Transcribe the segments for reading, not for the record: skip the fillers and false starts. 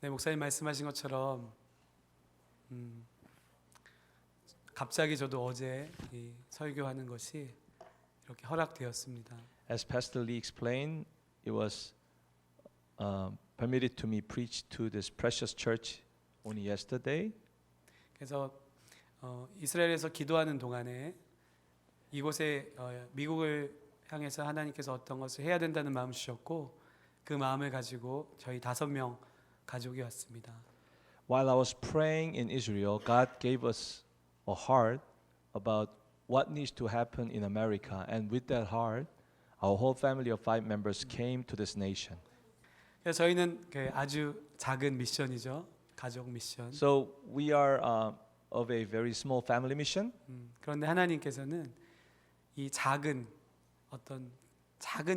네, 목사님 말씀하신 것처럼 갑자기 저도 어제 이 설교하는 것이 이렇게 허락되었습니다. As Pastor Lee explained, it was permitted to me preach to this precious church only yesterday. 그래서 이스라엘에서 기도하는 동안에 이곳에 미국을 향해서 하나님께서 어떤 것을 해야 된다는 마음을 주셨고 그 마음을 가지고 저희 5명 가족이 왔습니다. While I was praying in Israel, God gave us a heart about what needs to happen in America, and with that heart, our whole family of 5 members came to this nation. 그래서 저희는 아주 작은 미션이죠. 가족 미션. So we are of a very small family mission. 그런데 하나님께서는 이 작은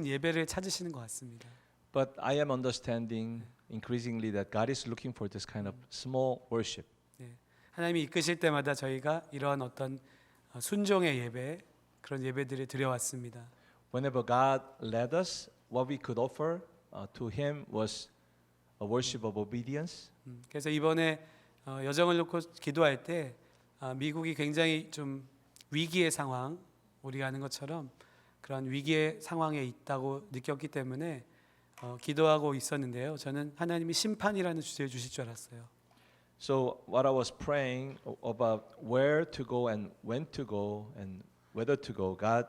예배를 찾으시는 것 같습니다. But I am understanding increasingly that God is looking for this kind of small worship. 네, 하나님이 이끄실 때마다 저희가 이러한 어떤 순종의 예배, 그런 예배들을 드려왔습니다. Whenever God led us, what we could offer to Him was a worship of obedience. 그래서 이번에 여정을 놓고 기도할 때 미국이 굉장히 좀 위기의 상황, 우리가 아는 것처럼 그런 위기의 상황에 있다고 느꼈기 때문에 기도하고 있었는데요. 저는 하나님이 심판이라는 주제를 주실 줄 알았어요. So what I was praying about where to go and when to go and whether to go, God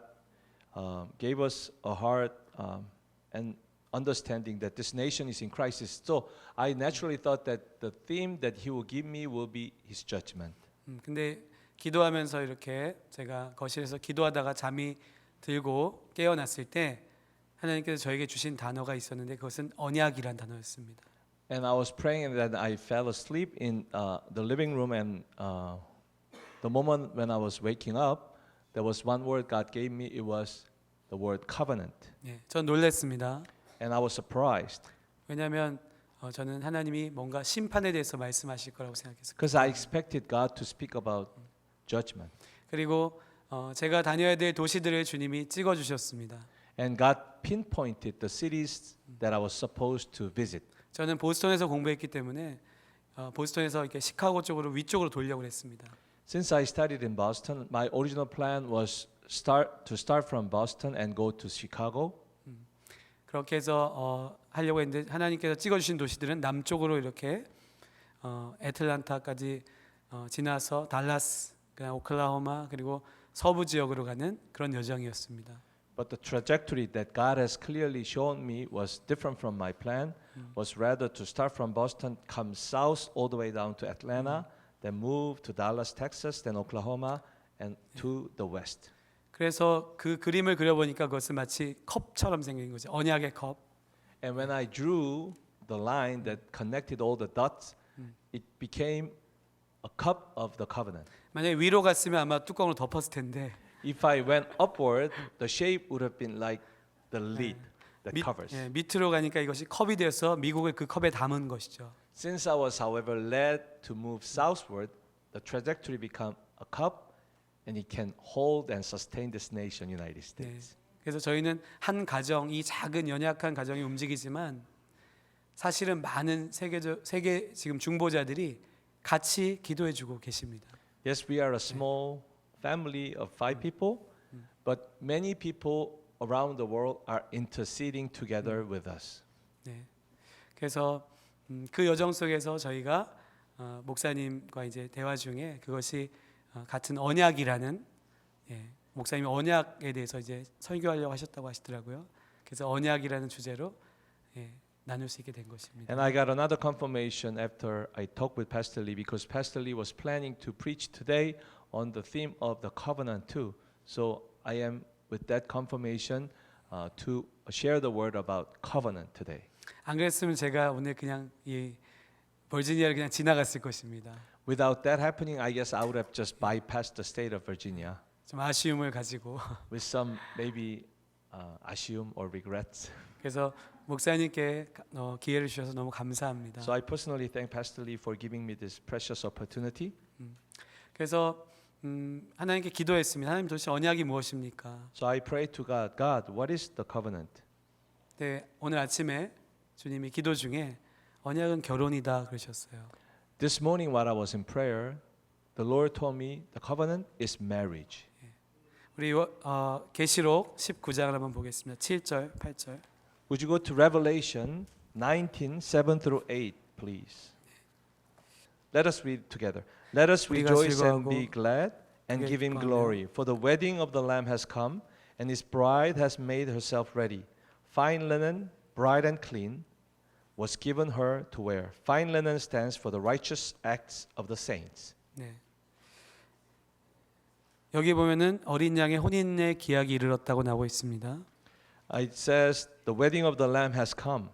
gave us a heart and understanding that this nation is in crisis. So I naturally thought that the theme that He will give me will be His judgment. 근데 기도하면서 이렇게 제가 거실에서 기도하다가 잠이 들고 깨어났을 때 하나님께서 저에게 주신 단어가 있었는데 그것은 언약이란 단어였습니다. And I was praying and then I fell asleep in the living room and the moment when I was waking up, there was one word God gave me. It was the word covenant. 예, 전 놀랐습니다. And I was surprised 왜냐하면 저는 하나님이 뭔가 심판에 대해서 말씀하실 거라고 생각했어요. because I expected God to speak about judgment. 그리고 제가 다녀야 될 도시들을 주님이 찍어 주셨습니다. And God pinpointed the cities that I was supposed to visit. 저는 보스턴에서 공부했기 때문에 보스턴에서 이렇게 시카고 쪽으로 위쪽으로 돌려고 했습니다. Since I studied in Boston, my original plan was to start from Boston and go to Chicago. 그렇게 해서 하려고 했는데 하나님께서 찍어주신 도시들은 남쪽으로 이렇게 애틀란타까지 지나서 달라스, 그냥 오클라호마 그리고 서부 지역으로 가는 그런 여정이었습니다. But the trajectory that God has clearly shown me was different from my plan. Was rather to start from Boston, come south all the way down to Atlanta, then move to Dallas, Texas, then Oklahoma, and to the west. 그래서 그 그림을 그려보니까 그것은 마치 컵처럼 생긴 거죠. 언약의 컵. And when I drew the line that connected all the dots, it became a cup of the covenant. 만약에 위로 갔으면 아마 뚜껑으로 덮었을 텐데 If I went upward, the shape would have been like the lid that covers. 밑으로 가니까 이것이 컵이 되어서 미국을 그 컵에 담은 것이죠. Since I was, however, led to move southward, the trajectory became a cup, and it can hold and sustain this nation, United States. 그래서 저희는 한 가정, 이 작은 연약한 가정이 움직이지만 사실은 많은 세계 지금 중보자들이 같이 기도해주고 계십니다. Yes, we are a small family of 5 people, but many people around the world are interceding together with us. 네. 그래서 그 여정 속에서 저희가 목사님과 이제 대화 중에 그것이 같은 언약이라는 목사님이 언약에 대해서 이제 설교하려고 하셨다고 하시더라고요. 그래서 언약이라는 주제로 나눌 수 있게 된 것입니다. And I got another confirmation after I talked with Pastor Lee because Pastor Lee was planning to preach today on the theme of the covenant too. So I am with that confirmation to share the word about covenant today. 안 그랬으면 제가 오늘 그냥 이 버지니아를 그냥 지나갔을 것입니다. Without that happening, I guess I would have just bypassed the state of Virginia 좀 아쉬움을 가지고 with some maybe 아쉬움 or regrets. 그래서 목사님께 기회를 주셔서 너무 감사합니다. So I personally thank Pastor Lee for giving me this precious opportunity. 그래서 하나님께 기도했습니다. 하나님 도대체 언약이 무엇입니까? So I pray to God, God, what is the covenant? 네, 오늘 아침에 주님이 기도 중에 언약은 결혼이다 그러셨어요. This morning while I was in prayer, the Lord told me the covenant is marriage. 우리 계시록 19장을 한번 보겠습니다. 7절, 8절. Would you go to Revelation 19, 7 through 8, please? Let us read together. Let us 우리가 rejoice and 즐거워하고 be glad and give him glory, for the wedding of the Lamb has come, and his bride has made herself ready. Fine linen, bright and clean, was given her to wear. Fine linen stands for the righteous acts of the saints. 네. 여기 보면은 어린 양의 혼인의 기약이 이르렀다고 나오고 있습니다. It says the wedding of the Lamb has come,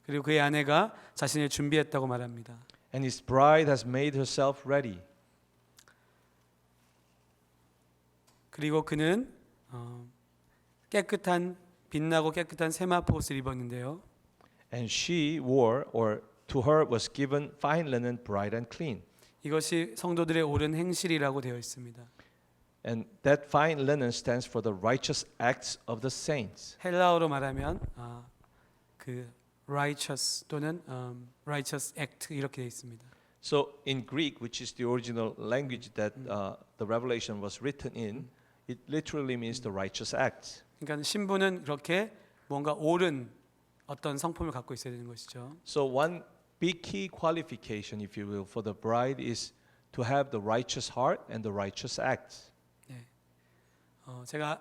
그리고 그의 아내가 자신을 준비했다고 말합니다. and his bride has made herself ready. 그리고 그는 깨끗한 빛나고 깨끗한 세마포 옷을 입었는데요. And she wore, or to her was given, fine linen, bright and clean. 이것이 성도들의 옳은 행실이라고 되어 있습니다. And that fine linen stands for the righteous acts of the saints. 헬라어로 말하면 그 righteous 또는 righteous act 이렇게 되어 있습니다. So in Greek, which is the original language that the Revelation was written in, it literally means the righteous acts. 그러니까 신부는 그렇게 뭔가 옳은 어떤 성품을 갖고 있어야 되는 것이죠. So one big key qualification, if you will, for the bride is to have the righteous heart and the righteous acts. 제가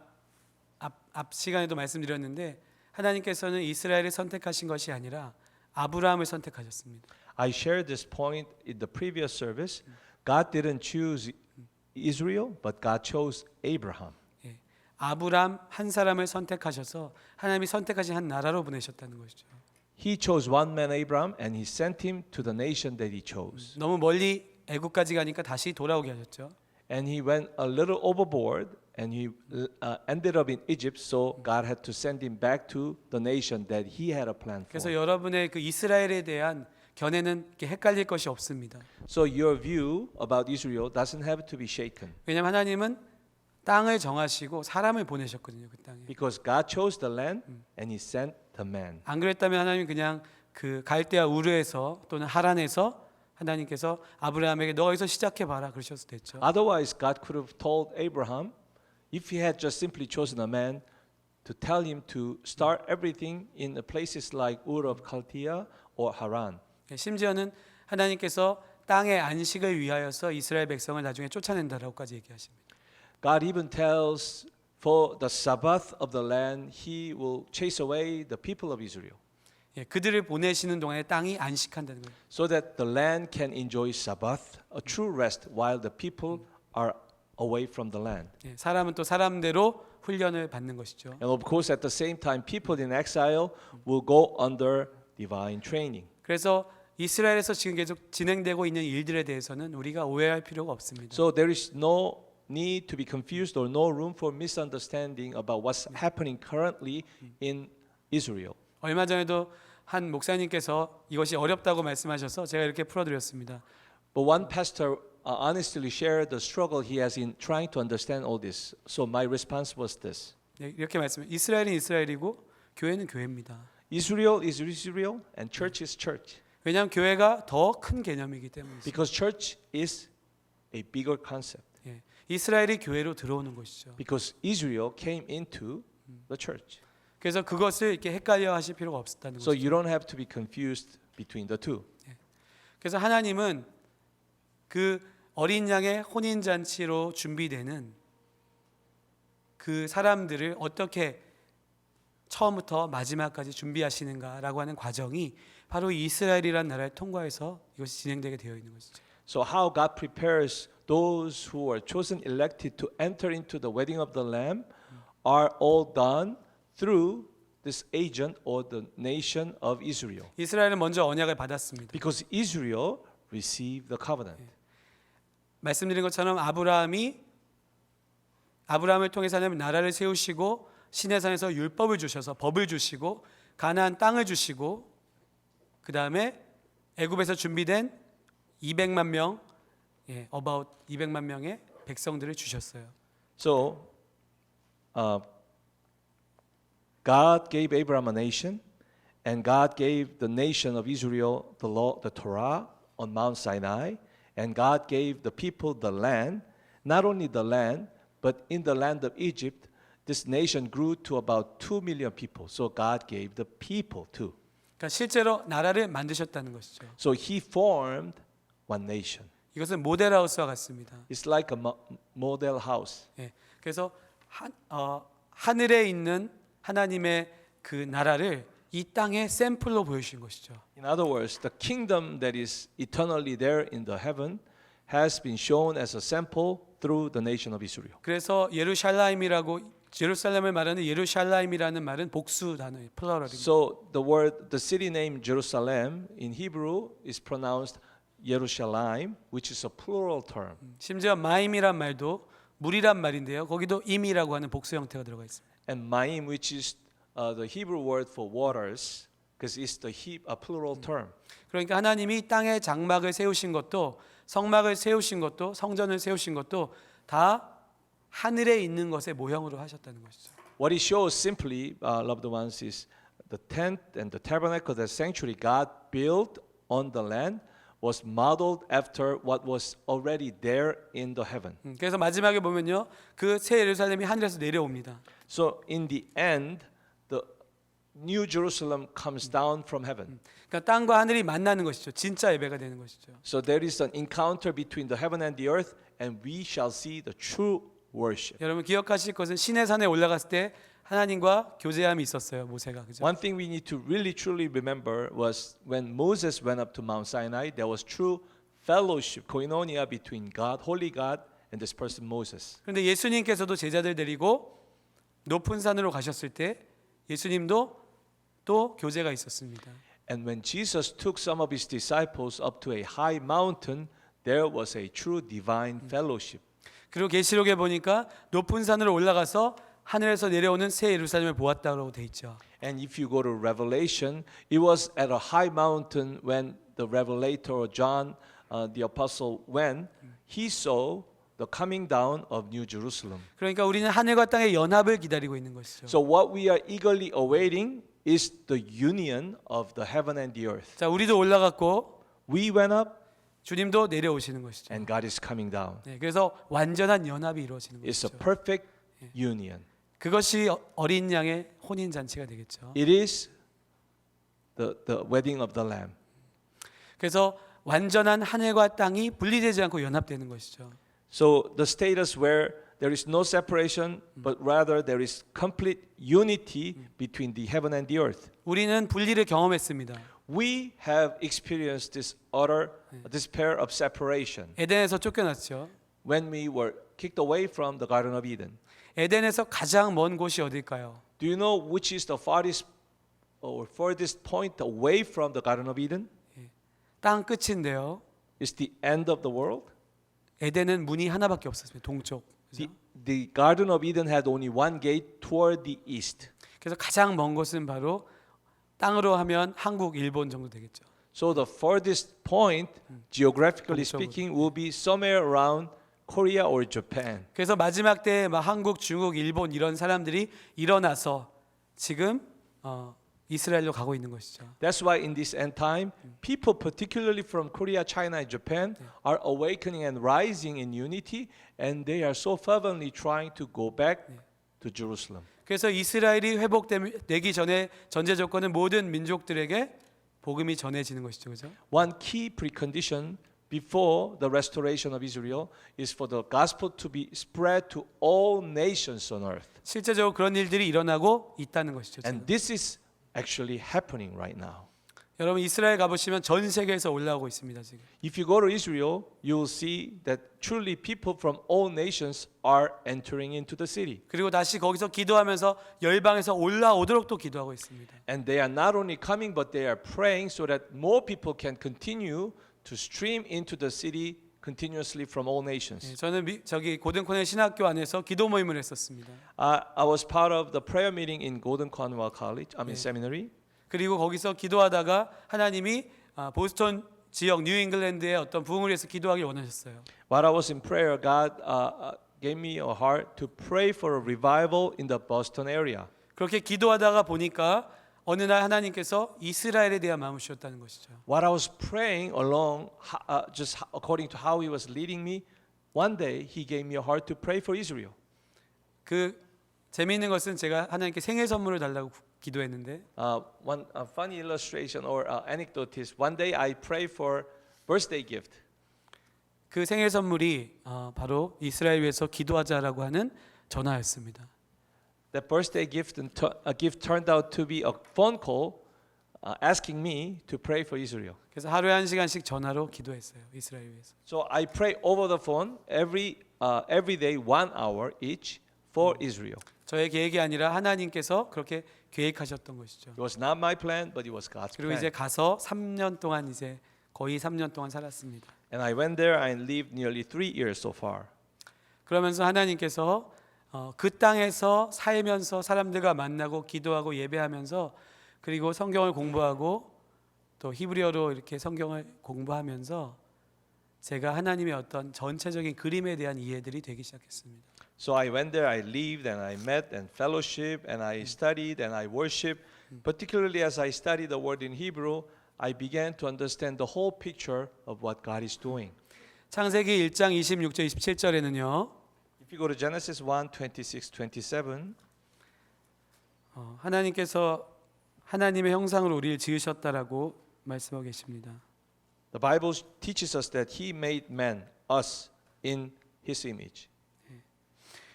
앞 시간에도 말씀드렸는데 하나님께서는 이스라엘을 선택하신 것이 아니라 아브라함을 선택하셨습니다. I shared this point in the previous service. God didn't choose Israel, but God chose Abraham. 아브라함 한 사람을 선택하셔서 하나님이 선택하신 한 나라로 보내셨다는 것이죠. He chose one man, Abraham, and he sent him to the nation that he chose. 너무 멀리 애국까지 가니까 다시 돌아오게 하셨죠. And he went a little overboard, and he ended up in Egypt. So God had to send him back to the nation that he had a plan 그래서 for. 여러분의 그 이스라엘에 대한 견해는 이렇게 헷갈릴 것이 없습니다. So your view about Israel doesn't have to be shaken, 왜냐하면 하나님은 땅을 정하시고 사람을 보내셨거든요. 그 땅에. because God chose the land and he sent the man. 안 그랬다면 하나님 그냥 그 갈대아 우르에서 또는 하란에서 하나님께서 아브라함에게 너 여기서 시작해 봐라 그러셨을 됐죠. Otherwise, God could have told Abraham, if he had just simply chosen a man, to tell him to start everything in the places like Ur of Chaldea or Haran. 심지어는 하나님께서 땅의 안식을 위하여서 이스라엘 백성을 나중에 쫓아낸다라고까지 얘기하십니다. God even tells for the Sabbath of the land, he will chase away the people of Israel, 그들을 보내시는 동안에 땅이 안식한다는 거예요. so that the land can enjoy Sabbath, a true rest, while the people are away from the land. 사람은 또 사람대로 훈련을 받는 것이죠. And of course, at the same time, people in exile will go under divine training. 그래서 이스라엘에서 지금 계속 진행되고 있는 일들에 대해서는 우리가 오해할 필요가 없습니다. So there is no need to be confused or no room for misunderstanding about what's happening currently in Israel. 얼마 전에도 한 목사님께서 이것이 어렵다고 말씀하셔서 제가 이렇게 풀어드렸습니다. But one pastor honestly shared the struggle he has in trying to understand all this. So my response was this. 이렇게 말씀해요. 이스라엘은 이스라엘이고 교회는 교회입니다. Israel is Israel and church is church. 왜냐하면 교회가 더 큰 개념이기 때문이죠. Because church is a bigger concept. 이스라엘이 교회로 들어오는 것이죠. Because Israel came into the church. 그래서 그것을 이렇게 헷갈려 하실 필요가 없었다는 So 거죠. you don't have to be confused between the two. 그래서 하나님은 그 어린 양의 혼인 잔치로 준비되는 그 사람들을 어떻게 처음부터 마지막까지 준비하시는가라고 하는 과정이 바로 이스라엘이라는 나라를 통과해서 이것이 진행되게 되어 있는 것이죠. So how God prepares those who are chosen, elected to enter into the wedding of the Lamb are all done through this agent or the nation of Israel. 이스라엘은 먼저 언약을 받았습니다. Because Israel received the covenant. 말씀드린 것처럼 아브라함을 통해서 하나님 나라를 세우시고 시내산에서 율법을 주셔서 법을 주시고 가나안 땅을 주시고 그 다음에 애굽에서 준비된 200만 명, about 200만 명의 백성들을 주셨어요. So God gave Abraham a nation, And God gave the nation of Israel the law, the Torah on Mount Sinai, and God gave the people the land, not only the land, but in the land of Egypt, this nation grew to about 2 million people. So God gave the people too. 그러니까 실제로 나라를 만드셨다는 것이죠. So he formed one nation. 이것은 모델하우스와 같습니다. It's like a model house. 예, 그래서 하늘에 있는 하나님의 그 나라를 이 땅에 샘플로 보여주신 것이죠. In other words, the kingdom that is eternally there in the heaven has been shown as a sample through the nation of Israel. 그래서 예루살렘을 말하는 예루샬라임이라는 말은 복수 단어예요. 플러럴입니다. So the city name Jerusalem in Hebrew is pronounced Yerushalayim, which is a plural term. 심지어 마임이란 말도 물이란 말인데요. 거기도 임이라고 하는 복수 형태가 들어가 있습니다. And Maim, which is the Hebrew word for waters, because it's a plural term. 그러니까 하나님이 땅에 장막을 세우신 것도 성막을 세우신 것도 성전을 세우신 것도 다 하늘에 있는 것의 모형으로 하셨다는 것이죠. What it shows simply, loved ones, is the tent and the tabernacle, the sanctuary God built on the land was modeled after what was already there in the heaven. 그래서 마지막에 보면요, 그 새 예루살렘이 하늘에서 내려옵니다. So in the end, the New Jerusalem comes down from heaven. 그러니까 땅과 하늘이 만나는 것이죠. 진짜 예배가 되는 것이죠. So there is an encounter between the heaven and the earth, and we shall see the true worship. 여러분 기억하실 것은 시내 산에 올라갔을 때 하나님과 교제함이 있었어요. 모세가 그죠? One thing we need to really truly remember was when Moses went up to Mount Sinai, there was true fellowship, koinonia between God, holy God, and this person Moses. 그런데 예수님께서도 제자들 데리고 높은 산으로 가셨을 때 예수님도 또 교제가 있었습니다. And when Jesus took some of his disciples up to a high mountain, there was a true divine fellowship. 그리고 계시록에 보니까 높은 산으로 올라가서 하늘에서 내려오는 새 예루살렘을 보았다고 돼 있죠. And if you go to Revelation, it was at a high mountain when the revelator John, the apostle, went. He saw the coming down of New Jerusalem. 그러니까 우리는 하늘과 땅의 연합을 기다리고 있는 것이죠. So what we are eagerly awaiting is the union of the heaven and the earth. 자, 우리도 올라갔고 We went up, 주님도 내려오시는 것이죠. and God is coming down. 네, 그래서 완전한 연합이 이루어지는 It's a 것이죠. perfect union. 그것이 어린 양의 혼인 잔치가 되겠죠. It is the wedding of the Lamb. 그래서 완전한 하늘과 땅이 분리되지 않고 연합되는 것이죠. So the status where there is no separation, but rather there is complete unity between the heaven and the earth. 우리는 분리를 경험했습니다. We have experienced this utter despair of separation 에덴에서 쫓겨났죠. when we were kicked away from the Garden of Eden. 에덴에서 가장 먼 곳이 어딜까요? Do you know which is the farthest or furthest point away from the Garden of Eden? 땅 끝인데요. It's the end of the world. 에덴은 문이 하나밖에 없었습니다. 동쪽. 그죠? The Garden of Eden had only one gate toward the east. 그래서 가장 먼 곳은 바로 땅으로 하면 한국, 일본 정도 되겠죠. So the furthest point, geographically 동쪽으로. speaking, will be somewhere around Korea or Japan. 그래서 마지막 때에 막 한국, 중국, 일본 이런 사람들이 일어나서 지금 이스라엘로 가고 있는 것이죠. That's why in this end time, people particularly from Korea, China, and Japan are awakening and rising in unity, and they are so fervently trying to go back to Jerusalem. 그래서 이스라엘이 회복되기 전에 전제 조건은 모든 민족들에게 복음이 전해지는 것이죠. 그죠? One key precondition before the restoration of Israel is for the gospel to be spread to all nations on earth. 실제적으로 그런 일들이 일어나고 있다는 것이죠. 지금. And this is actually happening right now. 여러분 이스라엘 가보시면 전 세계에서 올라오고 있습니다. 지금. If you go to Israel, you will see that truly people from all nations are entering into the city. 그리고 다시 거기서 기도하면서 열방에서 올라오도록 또 기도하고 있습니다. And they are not only coming, but they are praying so that more people can continue to stream into the city continuously from all nations. 네, 저는 저기 고든코넬 신학교 안에서 기도 모임을 했었습니다. I was part of the prayer meeting in Golden Cornwall College, seminary. 그리고 거기서 기도하다가 하나님이 보스턴 지역 뉴잉글랜드의 어떤 부흥을 위해서 기도하길 원하셨어요. While I was in prayer, God gave me a heart to pray for a revival in the Boston area. 그렇게 기도하다가 보니까 어느 날 하나님께서 이스라엘에 대한 마음을 주셨다는 것이죠. While I was praying along, just according to how He was leading me, one day He gave me a heart to pray for Israel. 그 재미있는 것은 제가 하나님께 생일 선물을 달라고 기도했는데 One funny illustration or anecdote is one day I prayed for birthday gift. 그 생일 선물이 바로 이스라엘 위해서 기도하자라고 하는 전화였습니다. That birthday gift turned out to be a phone call asking me to pray for Israel. 그래서 하루에 1시간씩 전화로 기도했어요. 이스라엘 위해서. So I pray over the phone every day 1 hour each for Israel. 저의 계획이 아니라 하나님께서 그렇게 계획하셨던 것이죠. It was not my plan, but it was God's 그리고 plan. 이제 가서 3년 동안 이제 거의 3년 동안 살았습니다. And I went there and lived nearly 3 years so far. 그러면서 하나님께서 그 땅에서 살면서 사람들과 만나고 기도하고 예배하면서 그리고 성경을 공부하고 또 히브리어로 이렇게 성경을 공부하면서 제가 하나님의 어떤 전체적인 그림에 대한 이해들이 되기 시작했습니다. So I went there, I lived and I met and fellowship and I studied and I worship. Particularly as I studied the word in Hebrew, I began to understand the whole picture of what God is doing. 창세기 1장 26절 27절에는요. If you go to Genesis 1, 26, 27, 하나님께서 하나님의 형상으로 우리를 지으셨다라고 말씀하고 계십니다. the Bible teaches us that He made man, us, in His image.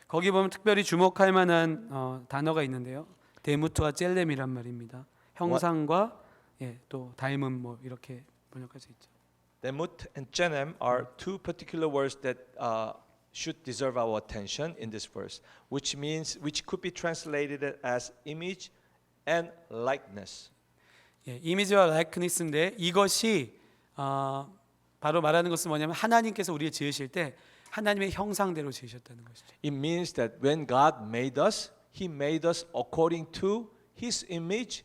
거기 보면 특별히 주목할 만한 단어가 있는데요. 데무트와 젤렘이란 말입니다. 형상과 또 닮음 뭐 이렇게 번역할 수 있죠. Demut and Genem are two particular words that should deserve our attention in this verse, which could be translated as image and likeness. 이미지와 라이크니스인데 이것이 바로 말하는 것은 뭐냐면 하나님께서 우리를 지으실 때 하나님의 형상대로 지으셨다는 것이죠. It means that when God made us, He made us according to His image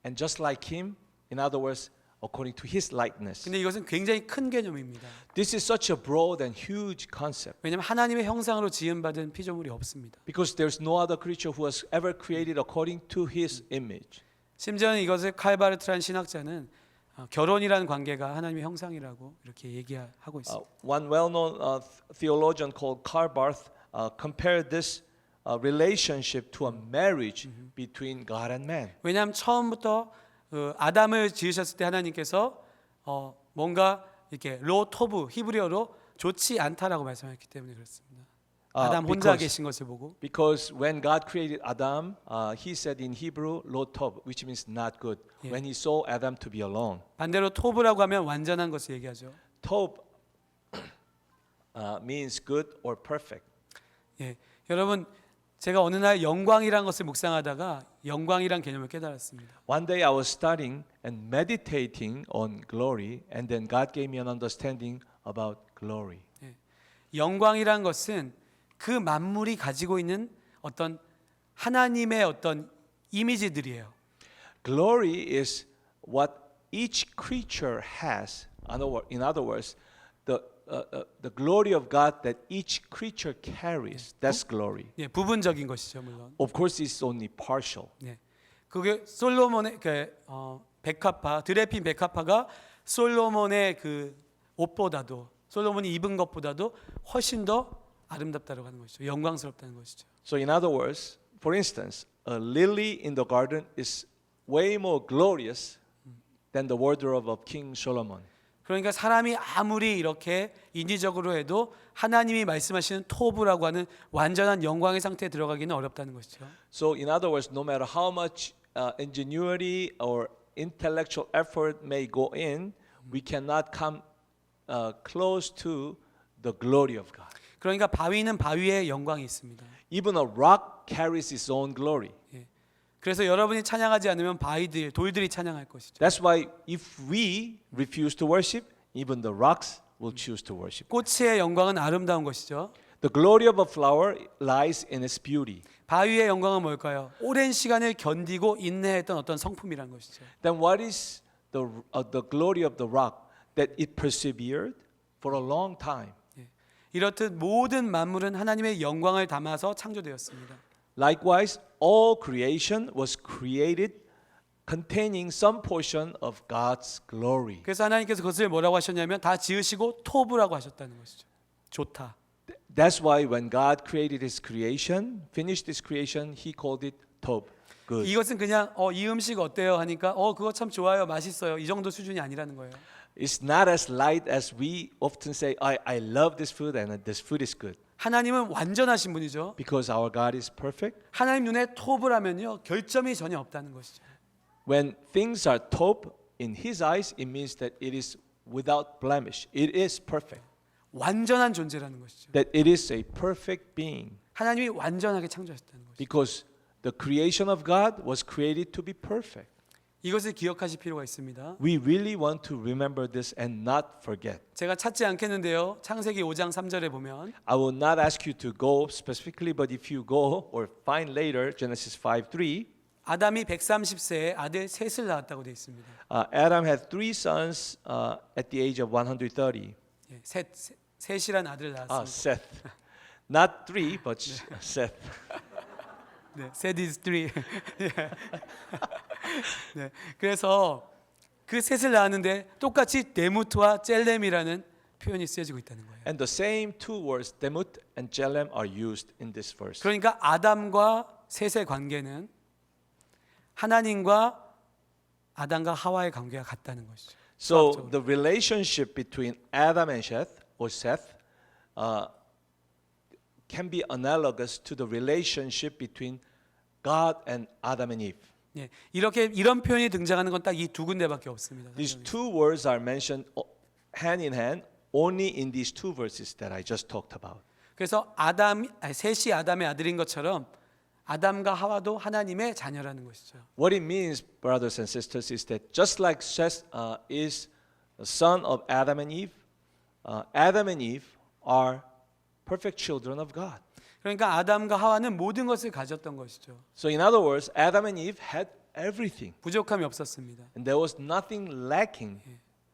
and just like Him. In other words, according to His likeness. 근데 이것은 굉장히 큰 개념입니다. This is such a broad and huge concept 왜냐하면 하나님의 형상으로 지음받은 피조물이 없습니다. because there's no other creature who was ever created according to His image. 심지어는 이것을 칼바르트라는 신학자는 결혼이라는 관계가 하나님의 형상이라고 이렇게 얘기하고 있습니다. One well-known theologian called Karl Barth compared this relationship to a marriage between God and man. 왜냐하면 처음부터 아담을 지으셨을 때 하나님께서 뭔가 이렇게 로토브 히브리어로 좋지 않다라고 말씀하셨기 때문에 그렇습니다. 아담 혼자 계신 것을 보고 Because when God created Adam, He said in Hebrew, "Lo tov," which means not good. When He saw Adam to be alone, 반대로 토브라고 하면 완전한 것을 얘기하죠. tov means good or perfect. 여러분 제가 어느 날 영광이란 것을 묵상하다가 영광이란 개념을 깨달았습니다. One day I was studying and meditating on glory, and then God gave me an understanding about glory. 영광이란 것은 그 만물이 가지고 있는 어떤 하나님의 어떤 이미지들이에요. Glory is what each creature has. In other words, the glory of God that each creature carries. That's glory. 부분적인 것이죠, 물론. Of course, it's only partial. 그게 솔로몬의 백합화, 드레핀 백합화가 솔로몬의 그 옷보다도 솔로몬이 입은 것보다도 훨씬 더 아름답다고 하는 것이죠. 영광스럽다는 것이죠. So in other words, for instance, a lily in the garden is way more glorious than the wardrobe of King Solomon. 그러니까 사람이 아무리 이렇게 인위적으로 해도 하나님이 말씀하시는 토브라고 하는 완전한 영광의 상태에 들어가기는 어렵다는 것이죠. So in other words, no matter how much ingenuity or intellectual effort may go in, we cannot come close to the glory of God. 그러니까 바위는 바위의 영광이 있습니다. Even a rock carries its own glory. 그래서 여러분이 찬양하지 않으면 돌들이 찬양할 것이죠. That's why if we refuse to worship, even the rocks will choose to worship. 꽃의 영광은 아름다운 것이죠. The glory of a flower lies in its beauty. 바위의 영광은 뭘까요? 오랜 시간을 견디고 인내했던 어떤 성품이란 것이죠. Then what is the glory of the rock? That it persevered for a long time. 이렇듯 모든 만물은 하나님의 영광을 담아서 창조되었습니다. Likewise, all creation was created containing some portion of God's glory. 그래서 하나님께서 그것을 뭐라고 하셨냐면 다 지으시고 토부라고 하셨다는 것이죠. 좋다. That's why when God created His creation, finished His creation, He called it tov, good. 이것은 그냥 이 음식 어때요 하니까 그거 참 좋아요, 맛있어요. 이 정도 수준이 아니라는 거예요. It's not as light as we often say, I love this food and this food is good. 하나님은 완전하신 분이죠. Because our God is perfect. 하나님 눈에 토부라면요 결점이 전혀 없다는 것이죠. When things are tov in His eyes, it means that it is without blemish. It is perfect. 완전한 존재라는 것이죠. That it is a perfect being. 하나님이 완전하게 창조하셨다는 것이죠. Because the creation of God was created to be perfect. 이것을 기억하실 필요가 있습니다. We really want to remember this and not forget. 제가 찾지 않겠는데요. 창세기 5장 3절에 보면 I will not ask you to go specifically, but if you go or find later Genesis 5:3, 아담이 130세에 아들 셋을 낳았다고 되어 있습니다. Adam had three sons at the age of 130. 예, 셋이란 아들을 낳았습니다. Seth, not three, but Seth. 네, Seth is three. 네, 그래서 그 셋을 낳았는데 똑같이 데무트와 젤렘이라는 표현이 쓰여지고 있다는 거예요. And the same two words, Demut and Jelem, are used in this verse. 그러니까 아담과 셋의 관계는 하나님과 아담과 하와의 관계가 같다는 것이죠. So 수학적으로. the relationship between Adam and Seth can be analogous to the relationship between God and Adam and Eve. 예, 이런 표현이 등장하는 건 딱 이 두 군데밖에 없습니다. These 성경에. two words are mentioned hand in hand only in these two verses that I just talked about. 그래서 셋이 아담의 아들인 것처럼 아담과 하와도 하나님의 자녀라는 것이죠. What it means, brothers and sisters, is that just like Seth is the son of Adam and Eve are perfect children of God. 그러니까 아담과 하와는 모든 것을 가졌던 것이죠. So in other words, Adam and Eve had everything, 부족함이 없었습니다. and there was nothing lacking.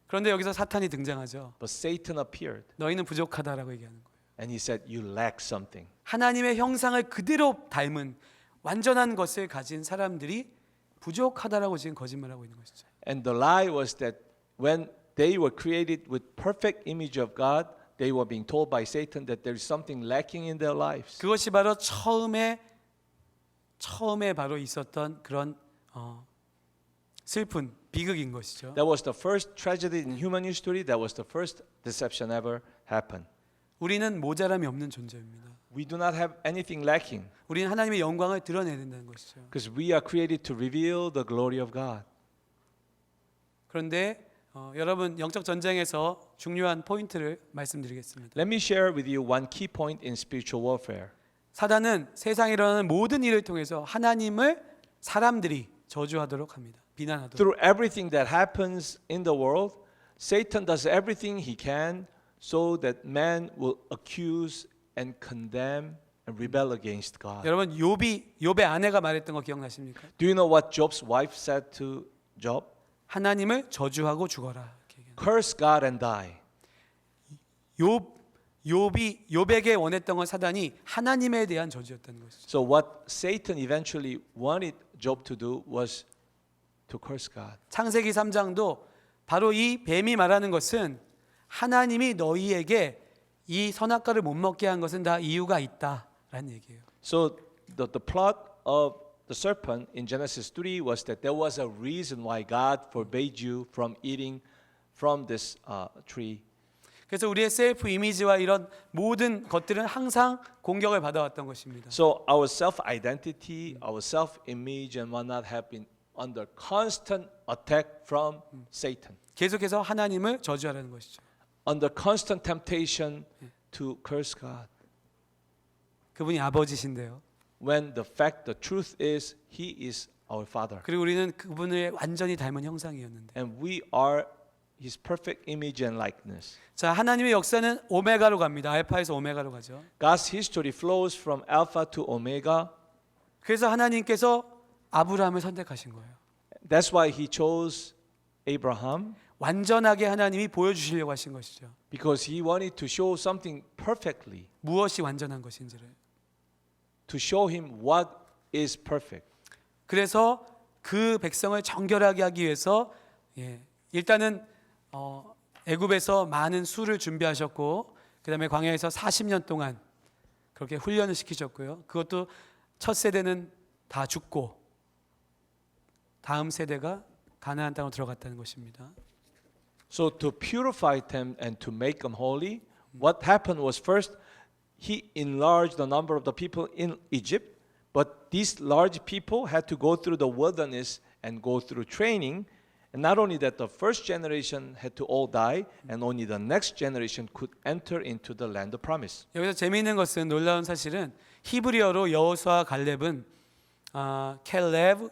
그런데 여기서 사탄이 등장하죠. But Satan appeared, 너희는 부족하다라고 얘기하는 거예요. and he said, "You lack something." 하나님의 형상을 그대로 닮은 완전한 것을 가진 사람들이 부족하다라고 지금 거짓말하고 있는 것이죠. And the lie was that when they were created with perfect image of God, they were being told by Satan that there is something lacking in their lives. 그것이 바로 처음에 바로 있었던 그런 슬픈 비극인 것이죠. That was the first tragedy in human history. That was the first deception ever happened. 우리는 모자람이 없는 존재입니다. We do not have anything lacking 우리는 하나님의 영광을 드러내야 된다는 것이죠. because we are created to reveal the glory of God. 그런데 여러분 영적 전쟁에서 중요한 포인트를 말씀드리겠습니다. Let me share with you one key point in spiritual warfare. 사단은 세상에 일어나는 모든 일을 통해서 하나님을 사람들이 저주하도록 합니다. 비난하도록. Through everything that happens in the world, Satan does everything he can so that man will accuse and condemn and rebel against God. 여러분 욥의 아내가 말했던 거 기억나십니까? Do you know what Job's wife said to Job? 하나님을 저주하고 죽어라. 이렇게 얘기합니다. Curse God and die. 욥에게 원했던 건 사단이 하나님에 대한 저주였다는 것이죠. So what Satan eventually wanted Job to do was to curse God. 창세기 3장도 바로 이 뱀이 말하는 것은 하나님이 너희에게 이 선악과를 못 먹게 한 것은 다 이유가 있다라는 얘기예요. So the plot of the serpent in Genesis 3 was that there was a reason why God forbade you from eating from this tree. 그래서 우리의 셀프 이미지와 이런 모든 것들은 항상 공격을 받아왔던 것입니다. So our self-identity, our self-image and whatnot have been under constant attack from Satan. 계속해서 하나님을 저주하라는 것이죠. Under constant temptation to curse God. 그분이 아버지신데요. When the truth is, He is our Father. 그리고 우리는 그분을 완전히 닮은 형상이었는데. And we are His perfect image and likeness. 자, 하나님의 역사는 오메가로 갑니다. 알파에서 오메가로 가죠. God's history flows from Alpha to Omega. 그래서 하나님께서 아브라함을 선택하신 거예요. That's why He chose Abraham. 완전하게 하나님이 보여주시려고 하신 것이죠. Because He wanted to show something perfectly. 무엇이 완전한 것인지를. To show him what is perfect. 그래서 그 백성을 정결하게 하기 위해서 일단은 애굽에서 많은 수를 준비하셨고 그다음에 광야에서 40년 동안 그렇게 훈련을 시키셨고요. 그것도 첫 세대는 다 죽고 다음 세대가 가나안 땅으로 들어갔다는 것입니다. So to purify them and to make them holy, what happened was first he enlarged the number of the people in Egypt, but these large people had to go through the wilderness and go through training. And not only that, the first generation had to all die, and only the next generation could enter into the land of promise. 여기서 재미있는 것은 놀라운 사실은 히브리어로 여호수아 갈렙은 켈레브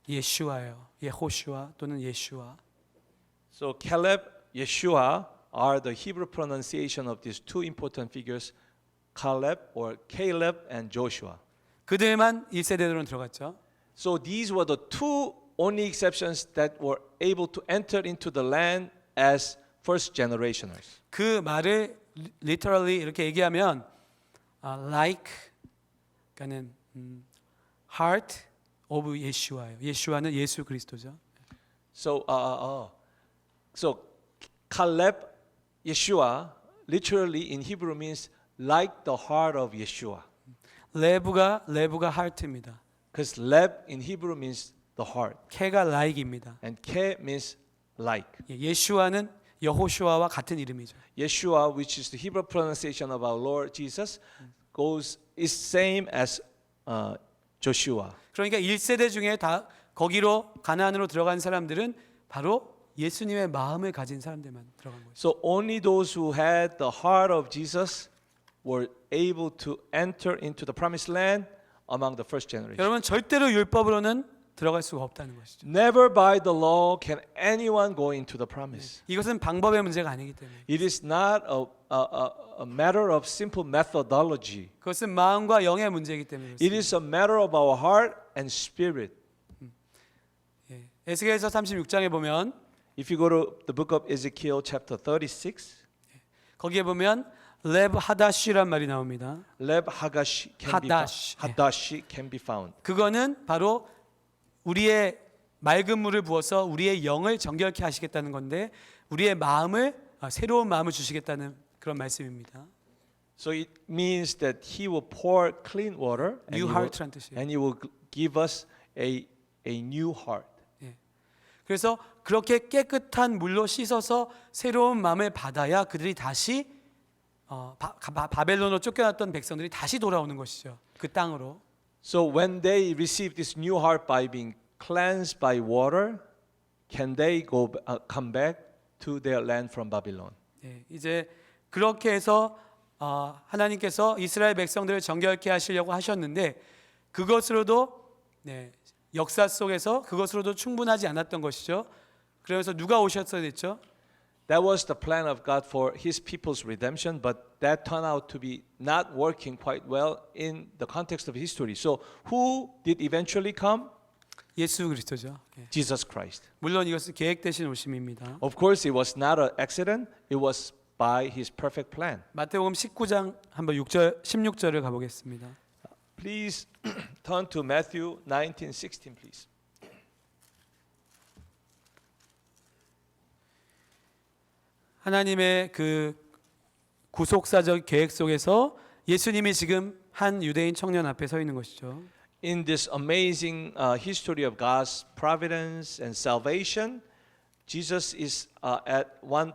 예슈아예요. 예호슈아 또는 예슈아. So Caleb, Yeshua are the Hebrew pronunciation of these two important figures, Caleb or Caleb and Joshua. 그들만 1세대로는 들어갔죠. So these were the two only exceptions that were able to enter into the land as first generationers. 그 말을 literally 이렇게 얘기하면 like 그러니까는 heart of 예슈아예요. 예슈아는 예수 그리스도죠. So Caleb, Yeshua, literally in Hebrew means like the heart of Yeshua. 레브가 heart입니다. Because Leb in Hebrew means the heart, 케가 like입니다. and Ke means like. 예슈아는 여호슈아와 같은 이름이죠. Yeshua, which is the Hebrew pronunciation of our Lord Jesus, is same as Joshua. 그러니까 1세대 중에 다 거기로 가나안으로 들어간 사람들은 바로 예수님의 마음을 가진 사람들만 들어간 거죠. So only those who had the heart of Jesus were able to enter into the promised land among the first generation. 여러분 절대로 율법으로는 들어갈 수가 없다는 것이죠. Never by the law can anyone go into the promise. 이것은 방법의 문제가 아니기 때문에. It is not a matter of simple methodology. 그것은 마음과 영의 문제이기 때문에. It is a matter of our heart and spirit. 에스겔서 36장에 보면 If you go to the book of Ezekiel chapter 36, 거기에 보면 레브 하다시란 말이 나옵니다. Leb Hadash can be found. 그거는 바로 우리의 맑은 물을 부어서 우리의 영을 정결케 하시겠다는 건데 우리의 마음을 새로운 마음을 주시겠다는 그런 말씀입니다. So it means that he will pour clean water New heart란 뜻이에요. and he will give us a new heart. 그래서 그렇게 깨끗한 물로 씻어서 새로운 마음을 받아야 그들이 다시 바벨론으로 쫓겨났던 백성들이 다시 돌아오는 것이죠. 그 땅으로. So when they receive this new heart by being cleansed by water, can they come back to their land from Babylon? 이제 그렇게 해서 하나님께서 이스라엘 백성들을 정결케 하시려고 하셨는데 그것으로도 역사 속에서 그것으로도 충분하지 않았던 것이죠. 그래서 누가 오셨어야 됐죠? That was the plan of God for His people's redemption, but that turned out to be not working quite well in the context of history. So who did eventually come? 예수 그리스도죠. Jesus Christ. 물론 이것은 계획되신 오심입니다. Of course, it was not an accident. It was by His perfect plan. 마태복음 19장 한번 16절을 가보겠습니다. Please turn to Matthew 19:16, please. 하나님의 그 구속사적 계획 속에서 예수님이 지금 한 유대인 청년 앞에 서 있는 것이죠. In this amazing history of God's providence and salvation, Jesus is at one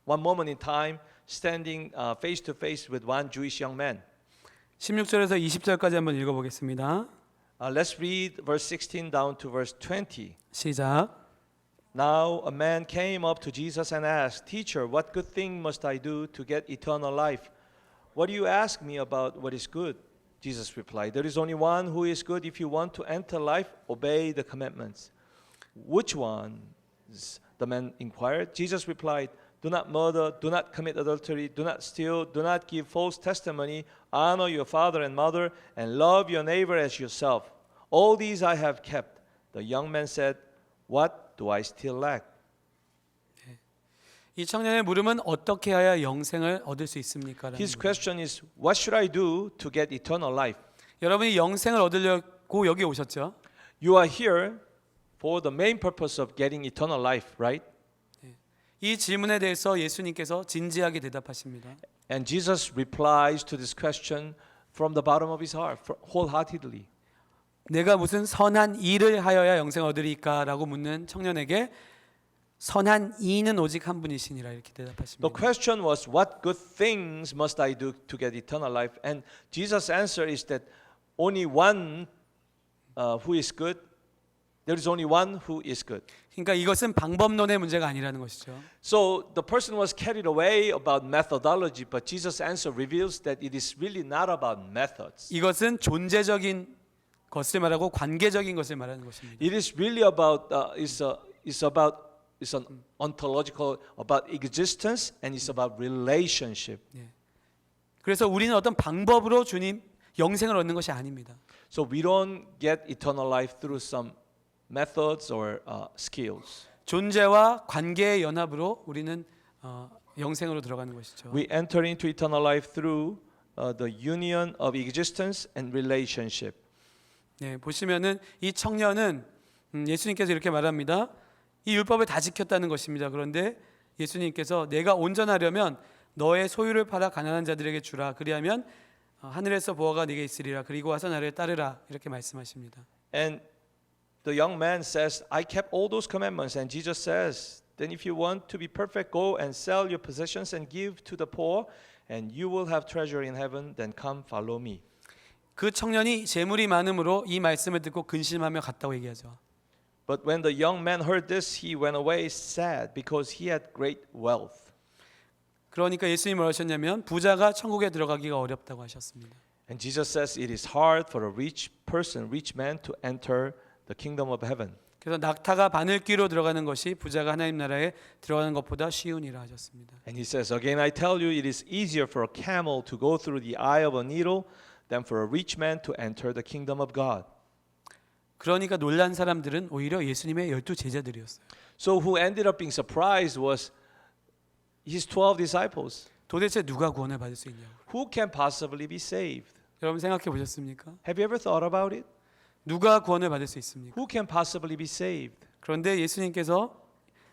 moment in time, standing face to face with one Jewish young man. 16절에서 20절까지 한번 읽어보겠습니다. Let's read verse 16 down to verse 20. 시작. Now a man came up to Jesus and asked, "Teacher, what good thing must I do to get eternal life? What do you ask me about what is good?" Jesus replied, "There is only one who is good. If you want to enter life, obey the commandments." "Which ones?" the man inquired. Jesus replied, "Do not murder, do not commit adultery, do not steal, do not give false testimony, honor your father and mother, and love your neighbor as yourself. All these I have kept." The young man said, "What do I still lack?" 이 청년의 물음은 어떻게 해야 영생을 얻을 수 있습니까? His question is, what should I do to get eternal life? 여러분이 영생을 고 여기 오셨죠. You are here for the main purpose of getting eternal life, right? 이 질문에 대해서 예수님께서 진지하게 대답하십니다. And Jesus replies to this question from the bottom of his heart, wholeheartedly. 내가 무슨 선한 일을 하여야 영생을 얻으리까라고 묻는 청년에게 선한 이는 오직 한 분이시니라 이렇게 The 대답하십니다. question was, what good things must I do to get eternal life? And Jesus' answer is that only one who is good. There is only one who is good. 그러니까 이것은 방법론의 문제가 아니라는 것이죠. So the person was carried away about methodology, but Jesus' answer reveals that it is really not about methods. 이것은 존재적인 것을 말하고 관계적인 것을 말하는 것입니다. It is really about it's an ontological about existence and it's about relationship. 그래서 우리는 어떤 방법으로 주님 영생을 얻는 것이 아닙니다. So we don't get eternal life through some methods or skills. 존재와 관계의 연합으로 우리는 영생으로 들어가는 것이죠. We enter into eternal life through the union of existence and relationship. 네, 보시면은 이 청년은 예수님께서 이렇게 말합니다. 이 율법을 다 지켰다는 것입니다. 그런데 예수님께서 내가 온전하려면 너의 소유를 팔아 가난한 자들에게 주라. 그리하면 하늘에서 보화가 네게 있으리라. 그리고 와서 나를 따르라. 이렇게 말씀하십니다. And the young man says, I kept all those commandments. And Jesus says, then if you want to be perfect, go and sell your possessions and give to the poor, and you will have treasure in heaven. Then come, follow me. 그 청년이 재물이 많음으로 이 말씀을 듣고 근심하며 갔다고 얘기하죠. But when the young man heard this, he went away sad because he had great wealth. 그러니까 예수님이 뭐라 하셨냐면 부자가 천국에 들어가기가 어렵다고 하셨습니다. And Jesus says it is hard for a rich person, rich man to enter the kingdom of heaven. 그래서 낙타가 바늘귀로 들어가는 것이 부자가 하나님 나라에 들어가는 것보다 쉬우니라 하셨습니다. And he says, again, I tell you, it is easier for a camel to go through the eye of a needle than for a rich man to enter the kingdom of God. 그러니까 놀란 사람들은 오히려 예수님의 12 제자들이었어요. So who ended up being surprised was his 12 disciples. 도대체 누가 구원을 받을 수 있냐고. Who can possibly be saved? 여러분 생각해 보셨습니까? Have you ever thought about it? 누가 구원을 받을 수 있습니까? Who can possibly be saved? 그런데 예수님께서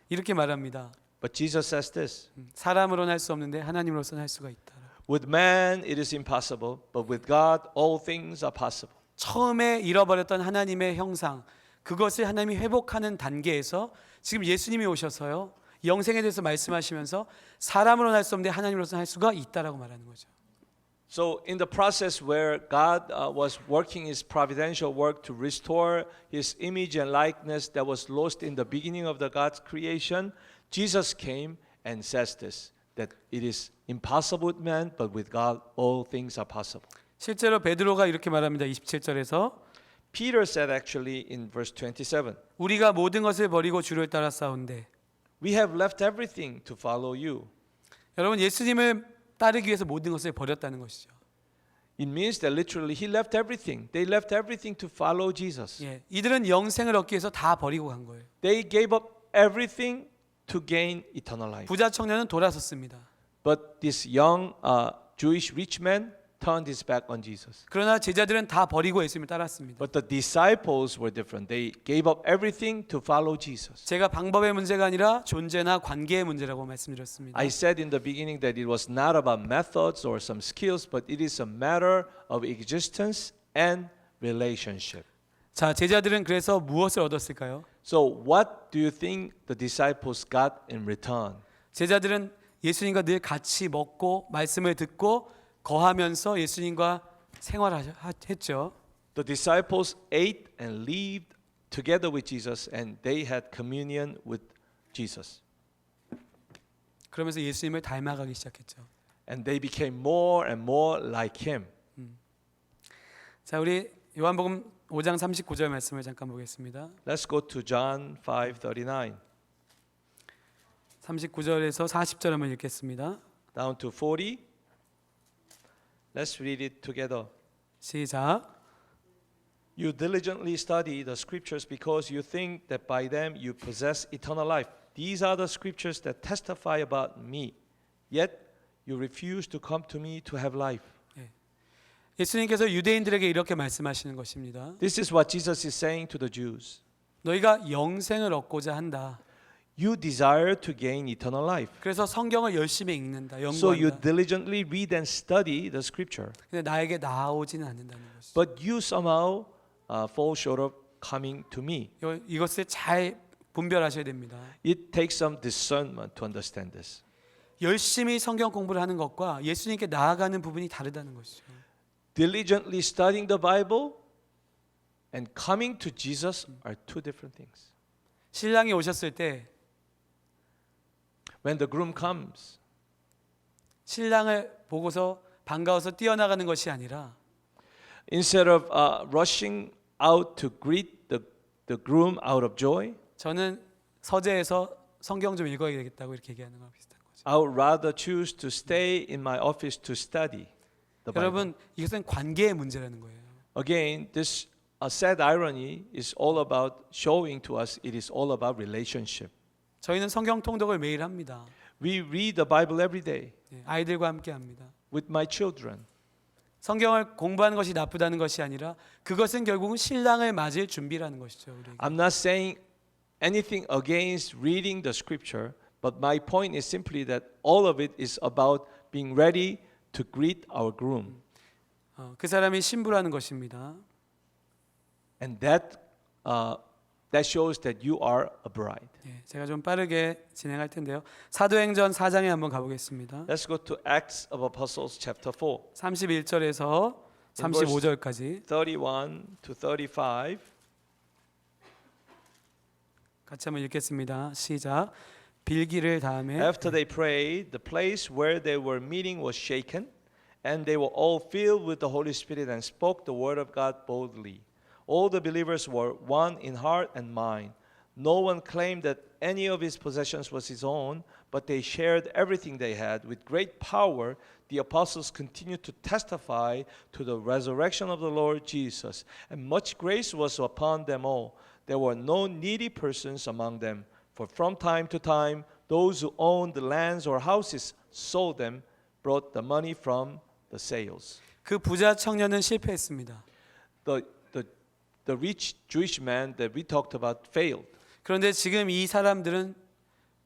이렇게 말합니다. But Jesus says this. 사람으로는 할 수 없는데 하나님으로서는 할 수가 있다. With man it is impossible, but with God all things are possible. 처음에 잃어버렸던 하나님의 형상, 그것을 하나님이 회복하는 단계에서 지금 예수님이 오셔서요. 영생에 대해서 말씀하시면서 사람으로는 할 수 없는데 하나님으로서는 할 수가 있다라고 말하는 거죠. So in the process where God was working his providential work to restore his image and likeness that was lost in the beginning of the God's creation, Jesus came and says this, that it is impossible with man, but with God all things are possible. 실제로 베드로가 이렇게 말합니다. 27절에서 Peter said actually in verse 27, 우리가 모든 것을 버리고 주를 따라 싸운데 we have left everything to follow you. 여러분 예수님을 따르기 위해서 모든 것을 버렸다는 것이죠. It means that literally he left everything. They left everything to follow Jesus. 예, 이들은 영생을 얻기 위해서 다 버리고 간 거예요. They gave up everything to gain eternal life. 부자 청년은 돌아섰습니다. But this young Jewish rich man turned his back on Jesus. 그러나 제자들은 다 버리고 예수님을 따랐습니다. But the disciples were different. They gave up everything to follow Jesus. 제가 방법의 문제가 아니라 존재나 관계의 문제라고 말씀드렸습니다. I said in the beginning that it was not about methods or some skills, but it is a matter of existence and relationship. 자, 제자들은 그래서 무엇을 얻었을까요? So what do you think the disciples got in return? 제자들은 예수님과 늘 같이 먹고 말씀을 듣고 거하면서 예수님과 생활했죠. The disciples ate and lived together with Jesus, and they had communion with Jesus. 그러면서 예수님을 닮아가기 시작했죠. And they became more and more like him. 자, 우리 요한복음 5장 39절 말씀을 잠깐 보겠습니다. Let's go to John 5:39 39절에서 40절 한번 읽겠습니다. down to 40. Let's read it together. 시작. You diligently study the scriptures because you think that by them you possess eternal life. These are the scriptures that testify about me. Yet you refuse to come to me to have life. 예수님께서 유대인들에게 이렇게 말씀하시는 것입니다. This is what Jesus is saying to the Jews. 너희가 영생을 얻고자 한다. You desire to gain eternal life. 그래서 성경을 열심히 읽는다. So you 연구한다. diligently read and study the scripture. 근데 나에게 나아오지는 않는다는 것이죠. But you somehow fall short of coming to me. 이것을 잘 분별하셔야 됩니다. It takes some discernment to understand this. 열심히 성경 공부를 하는 것과 예수님께 나아가는 부분이 다르다는 것이죠. Diligently studying the Bible and coming to Jesus are two different things. 신랑이 오셨을 때 When the groom comes, 신랑을 보고서 반가워서 뛰어나가는 것이 아니라 instead of rushing out to greet the groom out of joy, 저는 서재에서 성경 좀 읽어야 되겠다고 이렇게 얘기하는 거랑 비슷한 거죠. I would rather choose to stay in my office to study the Bible. 여러분 이것은 관계의 문제라는 거예요. Again, this sad irony is all about showing to us it is all about relationship. 저희는 성경 통독을 매일 합니다. We read the Bible every day 아이들과 함께 합니다. with my children. 성경을 공부하는 것이 나쁘다는 것이 아니라 그것은 결국은 신랑을 맞을 준비라는 것이죠. 우리에게. I'm not saying anything against reading the scripture, but my point is simply that all of it is about being ready to greet our groom. 그 사람이 신부라는 것입니다. And that shows that you are a bride. 제가 좀 빠르게 진행할 텐데요. 사도행전 4장에 한번 가보겠습니다. Let's go to Acts of Apostles chapter 4. 31절에서 35절까지 31 to 35. 같이 한번 읽겠습니다. 시작. 빌기를 다음에 After they prayed, the place where they were meeting was shaken, and they were all filled with the Holy Spirit and spoke the word of God boldly. All the believers were one in heart and mind. No one claimed that any of his possessions was his own, but they shared everything they had. With great power, the apostles continued to testify to the resurrection of the Lord Jesus, and much grace was upon them all. There were no needy persons among them, for from time to time, those who owned the lands or houses sold them, brought the money from the sales. 그 부자 청년은 실패했습니다. The rich Jewish man that we talked about failed. 그런데 지금 이 사람들은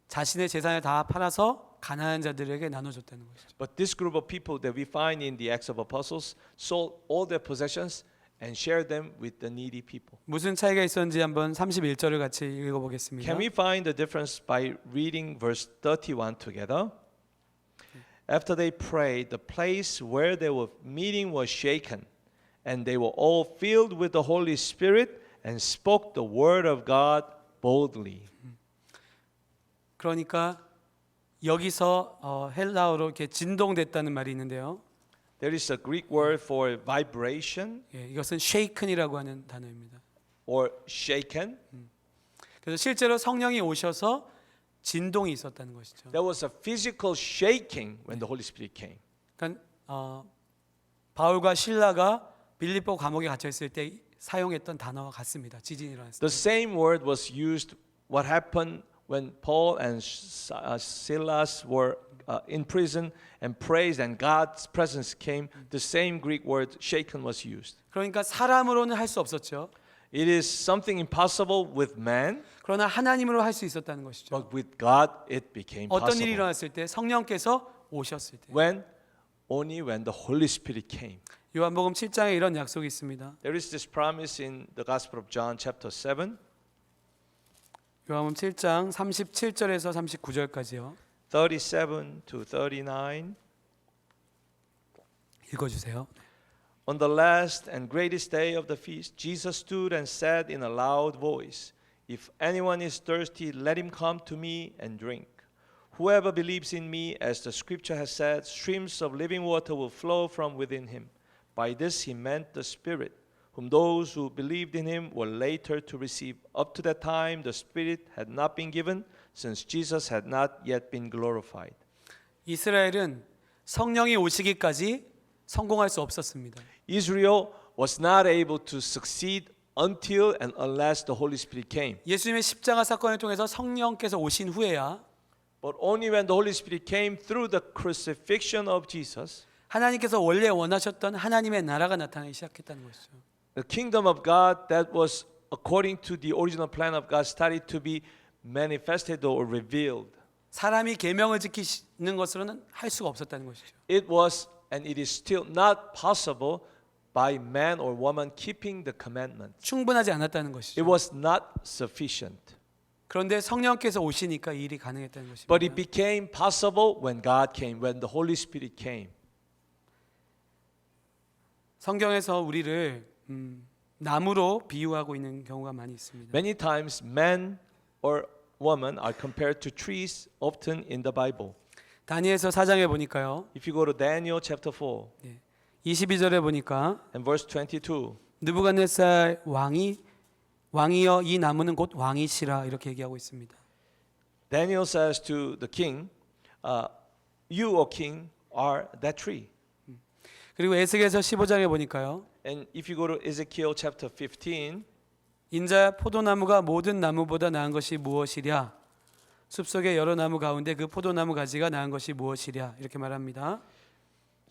자신의 재산을 다 팔아서 가난한 자들에게 나눠줬다는 것이죠. But this group of people that we find in the Acts of Apostles sold all their possessions and shared them with the needy people. 무슨 차이가 있었는지 한번 31절을 같이 읽어보겠습니다. Can we find the difference by reading verse 31 together? After they prayed, the place where they were meeting was shaken, and they were all filled with the Holy Spirit and spoke the word of God boldly. 그러니까 여기서 헬라어로 이렇게 진동됐다는 말이 있는데요. There is a Greek word for vibration 이것은 shaken이라고 하는 단어입니다. or shaken. 그래서 실제로 성령이 오셔서 진동이 있었다는 것이죠. There was a physical shaking when the Holy Spirit came. 그러니까 바울과 실라가 빌립보 감옥에 갇혀 있을 때 사용했던 단어와 같습니다. 지진이 일어났을 때. The same word was used what happened when Paul and Silas were in prison and praised and God's presence came. The same Greek word shaken was used. 그러니까 사람으로는 할 수 없었죠. It is something impossible with man, 그러나 하나님으로 할 수 있었다는 것이죠. but with God it became 어떤 일이 possible. 일어났을 때 성령께서 오셨을 때. Only when the Holy Spirit came. 요한복음 7장에 이런 약속이 있습니다. There is this promise in the Gospel of John chapter 7. 요한복음 7장 37절에서 39절까지요. 37 to 39. 읽어주세요. On the last and greatest day of the feast, Jesus stood and said in a loud voice, "If anyone is thirsty, let him come to me and drink. Whoever believes in me, as the scripture has said, streams of living water will flow from within him." By this he meant the Spirit, whom those who believed in him were later to receive. Up to that time, the Spirit had not been given, since Jesus had not yet been glorified. 이스라엘은 성령이 오시기까지 성공할 수 없었습니다. Israel was not able to succeed until and unless the Holy Spirit came. 예수님의 십자가 사건을 통해서 성령께서 오신 후에야 But only when the Holy Spirit came through the crucifixion of Jesus, 하나님께서 원래 원하셨던 하나님의 나라가 나타나기 시작했다는 것이죠. The kingdom of God that was according to the original plan of God started to be manifested or revealed. 사람이 계명을 지키는 것으로는 할 수가 없었다는 것이죠. It was and it is still not possible by man or woman keeping the commandments. 충분하지 않았다는 It 것이죠. was not sufficient. 그런데 성령께서 오시니까 이 일이 가능했다는 것입니다. But it became possible when God came, when the Holy Spirit came. 성경에서 우리를 나무로 비유하고 있는 경우가 많이 있습니다. Many times man or woman are compared to trees often in the Bible. 다니엘서 4장에 보니까요. If you go to Daniel chapter 4 22절에 보니까 and verse 22, 느부갓네살 왕이여 이 나무는 곧 왕이시라 이렇게 얘기하고 있습니다. Daniel says to the king, you, O king, are that tree. 그리고 에스겔서 15장에 보니까요. And if you go to Ezekiel chapter 15, 인자야 포도나무가 모든 나무보다 나은 것이 무엇이랴? 숲속의 여러 나무 가운데 그 포도나무 가지가 나은 것이 무엇이랴? 이렇게 말합니다.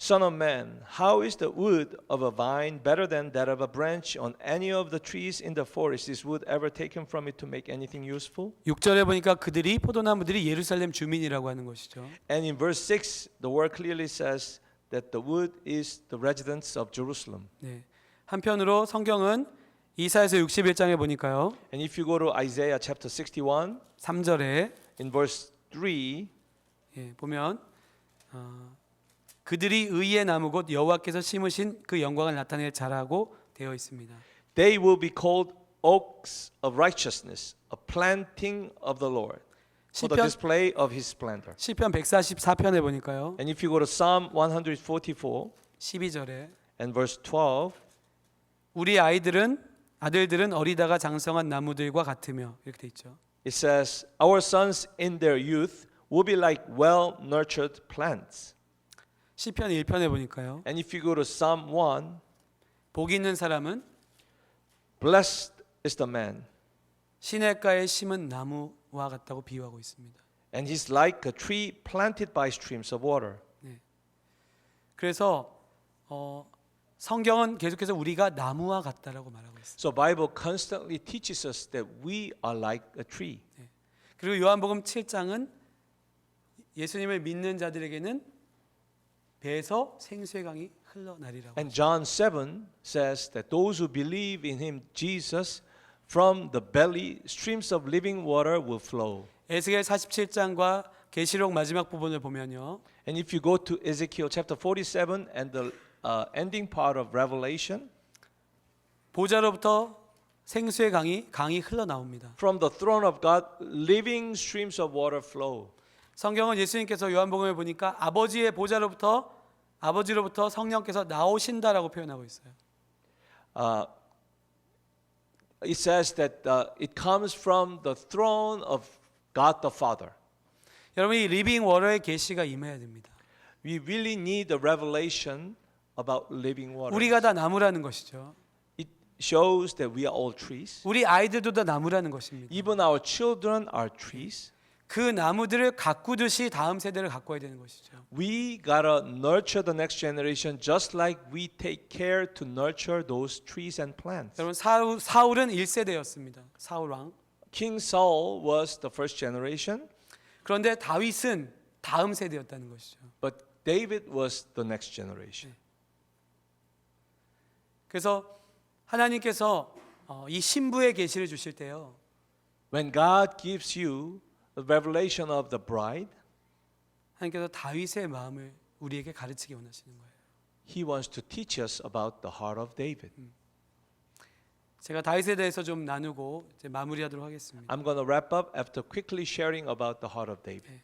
Son of man, how is the wood of a vine better than that of a branch on any of the trees in the forest? Is wood ever taken from it to make anything useful? 6절에 보니까 그들이 포도나무들이 예루살렘 주민이라고 하는 것이죠. And in verse 6, the word clearly says that the wood is the residents of Jerusalem. 네. 한편으로 성경은 이사야서 61장에 보니까요. And if you go to Isaiah chapter 61, 3절에 in verse 3, 보면 그들이 의의 나무 곧 여호와께서 심으신 그 영광을 나타낼 자라고 되어 있습니다. they will be called oaks of righteousness, a planting of the Lord, for the 시편 display of His splendor. 시편 144편에 보니까요. And if you go to Psalm 144 12절에 and verse 12, 우리 아들들은 어리다가 장성한 나무들과 같으며 이렇게 돼 있죠. it says, our sons in their youth will be like well-nurtured plants. 시편 1편에 보니까요. And if you go to Psalm 1, 복 있는 사람은 blessed is the man, 시냇가에 심은 나무와 같다고 비유하고 있습니다. and he's like a tree planted by streams of water. 그래서 성경은 계속해서 우리가 나무와 같다라고 말하고 있습니다. So Bible constantly teaches us that we are like a tree. 그리고 요한복음 7장은 예수님을 믿는 자들에게는 배에서 생수의 강이 흘러나리라고. And John 7 says that those who believe in him, Jesus, from the belly streams of living water will flow. 에스겔 47장과 계시록 마지막 부분을 보면요. And if you go to Ezekiel chapter 47 and the ending part of Revelation, 보좌로부터 생수의 강이 흘러나옵니다. from the throne of God, living streams of water flow. 성경은 예수님께서 요한복음에 보니까 아버지의 보좌로부터 성령께서 나오신다라고 표현하고 있어요. It says that it comes from the throne of God the Father. 여러분 이 리빙 워터의 계시가 임해야 됩니다. We really need a revelation about living water. 우리가 다 나무라는 것이죠. It shows that we are all trees. 우리 아이들도 다 나무라는 것입니다. Even our children are trees. 그 나무들을 가꾸듯이 다음 세대를 가꿔야 되는 것이죠. We gotta nurture the next generation just like we take care to nurture those trees and plants. 여러분 사울은 1세대였습니다. 사울 왕. King Saul was the first generation, 그런데 다윗은 다음 세대였다는 것이죠. but David was the next generation. 그래서 하나님께서 이 신부의 계시를 주실 때요. When God gives you the revelation of the bride, 하나님께서 다윗의 마음을 우리에게 가르치기 원하시는 거예요. He wants to teach us about the heart of David. 제가 다윗에 대해서 좀 나누고 이제 마무리하도록 하겠습니다. I'm going to wrap up after quickly sharing about the heart of David.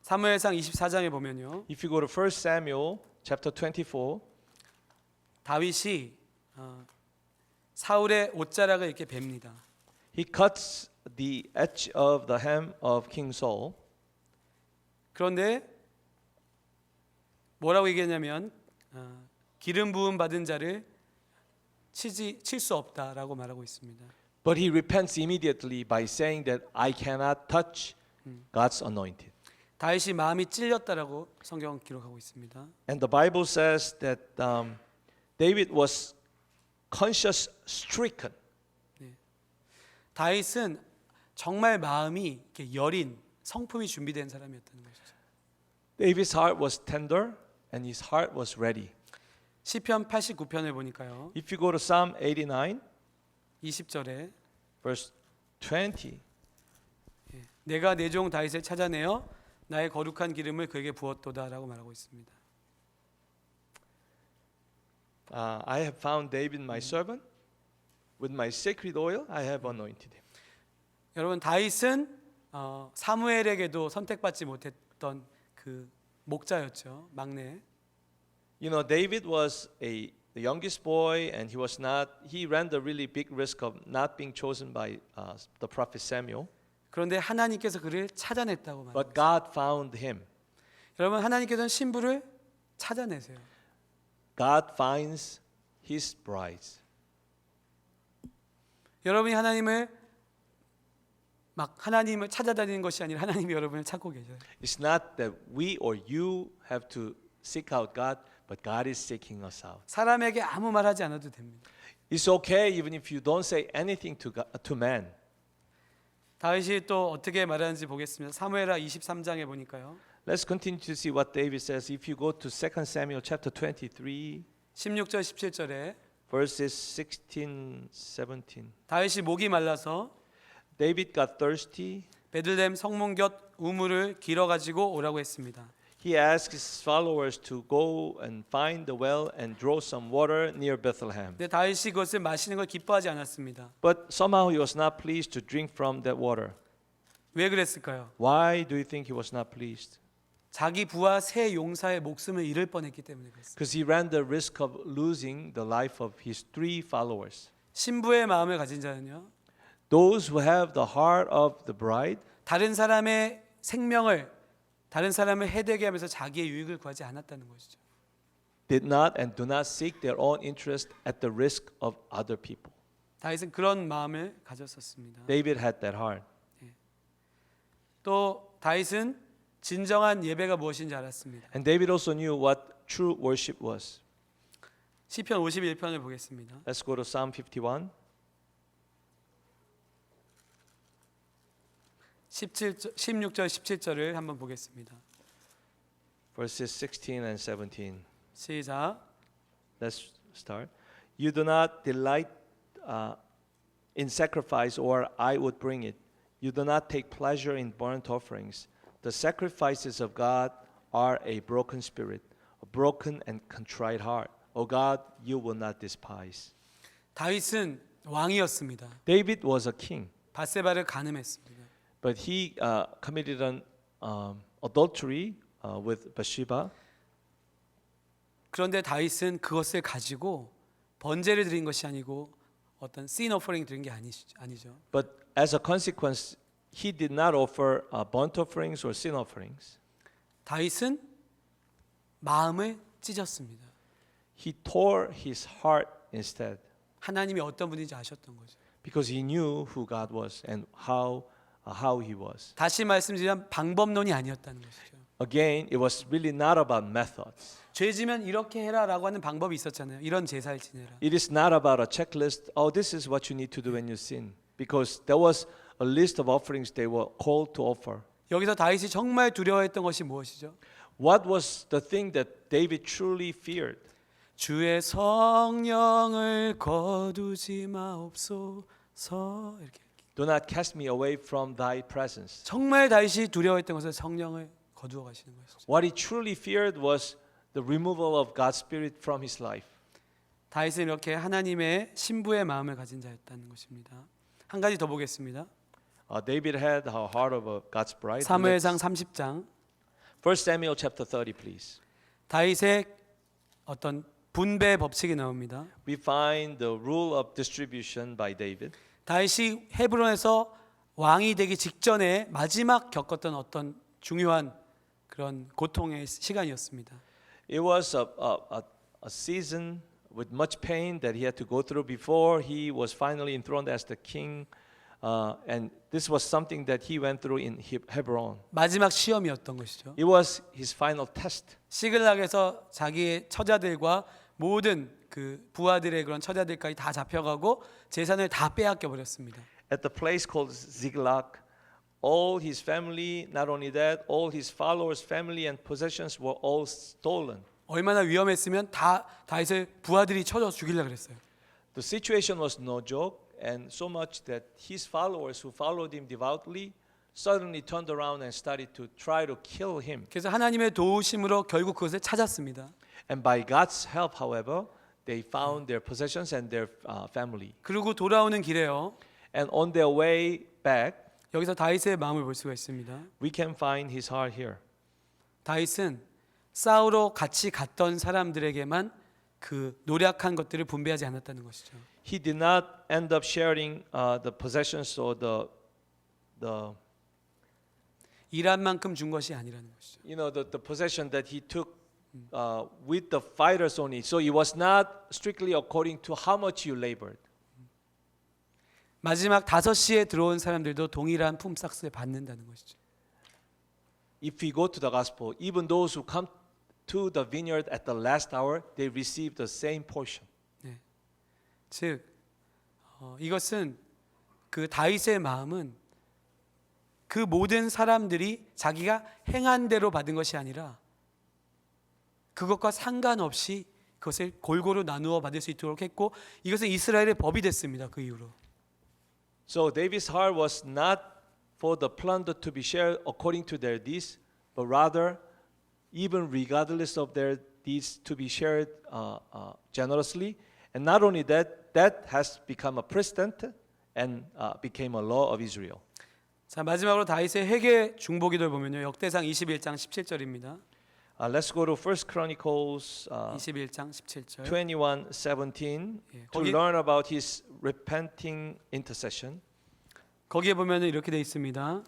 사무엘상 24장에 보면요. If you go to 1 Samuel chapter 24, 다윗이 사울의 옷자락을 이렇게 뱁니다. he cuts the edge of the hem of King Saul. 그런데 뭐라고 얘기했냐면 기름 부음 받은 자를 칠 수 없다라고 말하고 있습니다. But he repents immediately by saying that I cannot touch God's anointed. 다윗이 마음이 찔렸다라고 성경은 기록하고 있습니다. And the Bible says that David was conscience stricken. 다윗은 정말 마음이 이렇게 여린 성품이 준비된 사람이었다는 것이죠. David's heart was tender and his heart was ready. 시편 89편을 보니까요. If you go to Psalm 89, 20절에 verse 20, 내가 내 종 다윗을 찾아내어 나의 거룩한 기름을 그에게 부었도다라고 말하고 있습니다. I have found David my servant. With my sacred oil, I have anointed him. 여러분 다윗은 사무엘에게도 선택받지 못했던 그 목자였죠. 막내. You know, David was the youngest boy, and he ran the really big risk of not being chosen by the prophet Samuel. 그런데 하나님께서 그를 찾아냈다고 말합니다. But God found him. 여러분 하나님께서는 신부를 찾아내세요. God finds his brides. 여러분이 하나님을 찾아다니는 것이 아니라 하나님이 여러분을 찾고 계셔요. It's not that we or you have to seek out God, but God is seeking us out. 사람에게 아무 말 하지 않아도 됩니다. It's okay even if you don't say anything to man. 다윗이 또 어떻게 말하는지 보겠습니다. 사무엘하 23장에 보니까요. Let's continue to see what David says. If you go to 2 Samuel chapter 23, 16절 17절에 verses 16, 17. 다윗이 목이 말라서 David got thirsty. 베들레헴 성문 곁 우물을 길어 가지고 오라고 했습니다. He asked his followers to go and find the well and draw some water near Bethlehem. 근데 다윗이 그것을 마시는 걸 기뻐하지 않았습니다. But somehow he was not pleased to drink from that water. 왜 그랬을까요? Why do you think he was not pleased? 자기 부하 세 용사의 목숨을 잃을 뻔했기 때문에 그랬습니다. Because he ran the risk of losing the life of his 3 followers. 신부의 마음을 가진 자는요. Those who have the heart of the bride 다른 사람의 생명을 다른 사람을 해되게 하면서 자기의 유익을 구하지 않았다는 것이죠. did not and do not seek their own interest at the risk of other people. 다윗은 그런 마음을 가졌었습니다. David had that heart. 또 다윗은 진정한 예배가 무엇인지 알았습니다. And David also knew what true worship was. 시편 51편을 보겠습니다. Let's go to Psalm 51. 16절 17절을 한번 보겠습니다. Verses 16 and 17. 시작. Let's start. You do not delight in sacrifice, or I would bring it. You do not take pleasure in burnt offerings. The sacrifices of God are a broken spirit, a broken and contrite heart. O God, you will not despise. 다윗은 왕이었습니다. David was a king, 밧세바를 간음했습니다. but he committed an adultery with Bathsheba. 그런데 다윗은 그것을 가지고 번제를 드린 것이 아니고 어떤 sin offering 드린 게 아니죠. But as a consequence, he did not offer burnt offerings or sin offerings. 다윗은 마음을 찢었습니다. He tore his heart instead 하나님이 어떤 분인지 아셨던 거죠. because he knew who God was and how he was. 다시 말씀드리면 방법론이 아니었다는 것이죠. Again, it was really not about methods. 죄지면 이렇게 해라라고 하는 방법이 있었잖아요. 이런 제사를 지내라. It is not about a checklist. Oh, this is what you need to do when you sin. Because there was a list of offerings they were called to offer. 여기서 다윗이 정말 두려워했던 것이 무엇이죠? What was the thing that David truly feared? 주의 성령을 거두지 마옵소서. 이렇게 Do not cast me away from thy presence. 정말 다윗이 두려워했던 것은 성령을 거두어 가시는 것이죠. What he truly feared was the removal of God's spirit from his life. 다윗은 이렇게 하나님의 신부의 마음을 가진 자였다는 것입니다. 한 가지 더 보겠습니다. David had the heart of a God's bride. 사무엘상 30장 1 Samuel chapter 30, please. 다윗의 어떤 분배 법칙이 나옵니다. We find the rule of distribution by David. 다윗이 헤브론에서 왕이 되기 직전에 마지막 겪었던 어떤 중요한 그런 고통의 시간이었습니다. It was a season with much pain that he had to go through before he was finally enthroned as the king and this was something that he went through in Hebron. 마지막 시험이었던 것이죠. It was his final test. 시글락에서 자기의 처자들과 모든 그 부하들의 그런 처자들까지 다 잡혀가고 재산을 다 빼앗겨 버렸습니다. At the place called Ziklag, all his family, not only that, all his followers' family and possessions were all stolen. 얼마나 위험했으면 다 다윗을 부하들이 쳐서 죽이려고 그랬어요. The situation was no joke, and so much that his followers who followed him devoutly suddenly turned around and started to try to kill him. 그래서 하나님의 도우심으로 결국 그것을 찾았습니다. And by God's help, however, they found their possessions and their family. 그리고 돌아오는 길에요. And on their way back, 여기서 다윗의 마음을 볼 수가 있습니다. we can find his heart here. 다윗은 싸우러 같이 갔던 사람들에게만 그 노력한 것들을 분배하지 않았다는 것이죠. He did not end up sharing the possessions or the 일한 만큼 준 것이 아니라는 것이죠. the possession that he took with the fighters only. So it was not strictly according to how much you labored. 마지막 5시에 들어온 사람들도 동일한 품삯을 받는다는 것이죠. If we go to the gospel, even those who come to the vineyard at the last hour, they receive the same portion. 즉 이것은 그 다윗의 마음은 그 모든 사람들이 자기가 행한 대로 받은 것이 아니라 그것과 상관없이 그것을 골고루 나누어 받을 수 있도록 했고 이것은 이스라엘의 법이 됐습니다. 그 이후로. So David's heart was not for the plunder to be shared according to their deeds, but rather, even regardless of their deeds, to be shared generously. And not only that, that has become a precedent and became a law of Israel. 자 마지막으로 다윗의 회개 중보기도를 보면요 역대상 21장 17절입니다. Let's go to 1 Chronicles 21장 17절. 21:17 예, to 거기- learn about his repenting intercession. 거기에 보면은 이렇게 돼 있습니다.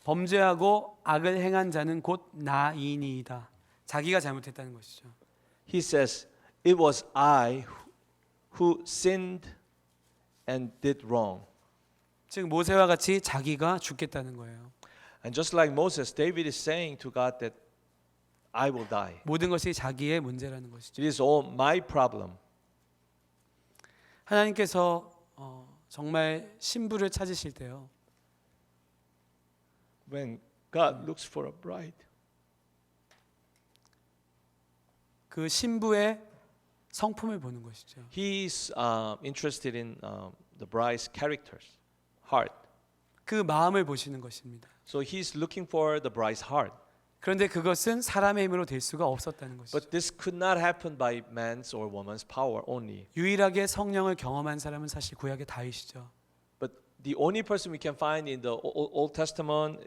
범죄하고 악을 행한 자는 곧 나이니이다. 자기가 잘못했다는 것이죠. He says, "It was I who sinned and did wrong." 즉 모세와 같이 자기가 죽겠다는 거예요. And just like Moses, David is saying to God that I will die. 모든 것이 자기의 문제라는 것이죠. It is all my problem. 하나님께서 정말 신부를 찾으실 때요. When God looks for a bride, 그 신부의 성품을 보는 것이죠. He's interested in the bride's characters, heart. 그 마음을 보시는 것입니다. So He's looking for the bride's heart. 그런데 그것은 사람의 힘으로 될 수가 없었다는 것이죠. But this could not happen by man's or woman's power only. 유일하게 성령을 경험한 사람은 사실 구약의 다윗이죠. But the only person we can find in the Old Testament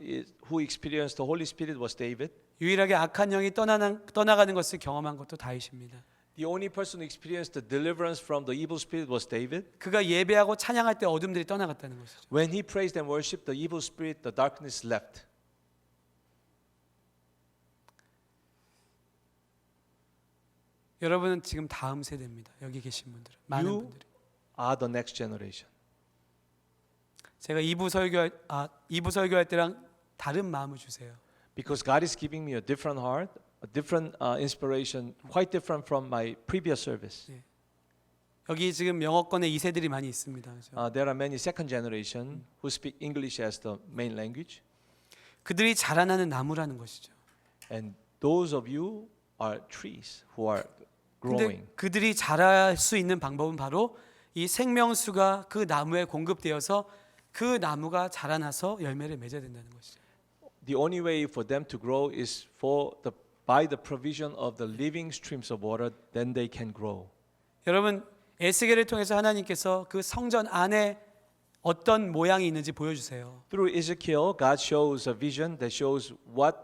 who experienced the Holy Spirit was David. 유일하게 악한 영이 떠나가는 것을 경험한 것도 다윗입니다. The only person who experienced the deliverance from the evil spirit was David. 그가 예배하고 찬양할 때 어둠들이 떠나갔다는 것이죠. When he praised and worshipped, the evil spirit, the darkness left. 여러분은 지금 다음 세대입니다. 여기 계신 분들은 많은 You 분들이. are the next generation. 제가 2부 설교할 때랑 다른 마음을 주세요. Because God is giving me a different heart, a different inspiration, quite different from my previous service. 여기 지금 영어권에 2세들이 많이 있습니다. 그렇죠? There are many second generation who speak English as the main language, 그들이 자라나는 나무라는 것이죠. and those of you are trees who are 근데 growing. 그들이 자랄 수 있는 방법은 바로 이 생명수가 그 나무에 공급되어서 그 나무가 자라나서 열매를 맺어야 된다는 것이죠. The only way for them to grow is by the provision of the living streams of water. Then they can grow. 여러분 에스겔을 통해서 하나님께서 그 성전 안에 어떤 모양이 있는지 보여주세요. Through Ezekiel, God shows a vision that shows what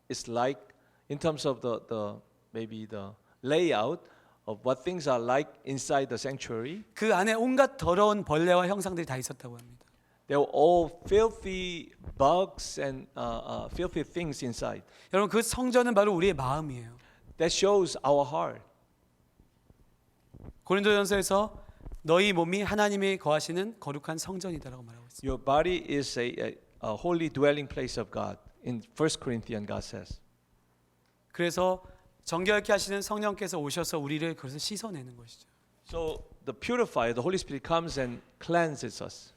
it's like in terms of the maybe the layout of what things are like inside the sanctuary. 그 안에 온갖 더러운 벌레와 형상들이 다 있었다고 합니다. They were all filthy bugs and filthy things inside. 여러분 그 성전은 바로 우리의 마음이에요. That shows our heart. 고린도전서에서 너희 몸이 하나님이 거하시는 거룩한 성전이다라고 말하고 있습니다. Your body is a holy dwelling place of God. In 1 Corinthians, God says. 그래서 정결케 하시는 성령께서 오셔서 우리를 그것을 씻어내는 것이죠. So the purifier, the Holy Spirit comes and cleanses us.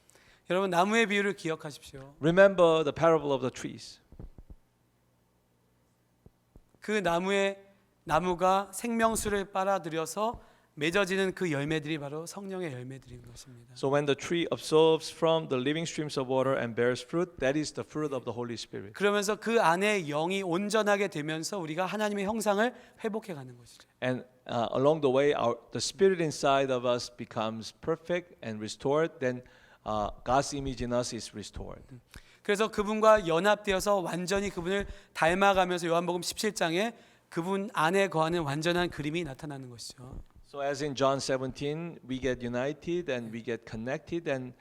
여러분 나무의 비유를 기억하십시오. Remember the parable of the trees. 그 나무가 생명수를 빨아들여서 맺어지는 그 열매들이 바로 성령의 열매들인 것입니다. So when the tree absorbs from the living streams of water and bears fruit, that is the fruit of the Holy Spirit. 그러면서 그 안에 영이 온전하게 되면서 우리가 하나님의 형상을 회복해 가는 것이죠. And along the way, the spirit inside of us becomes perfect and restored. Then God's image in us is restored. 그래서 그분과 연합되어서 완전히 그분을 닮아가면서 요한복음 17장에 그분 안에 거하는 완전한 그림이 나타나는 것이죠. So as in John 17, we get united and we get connected and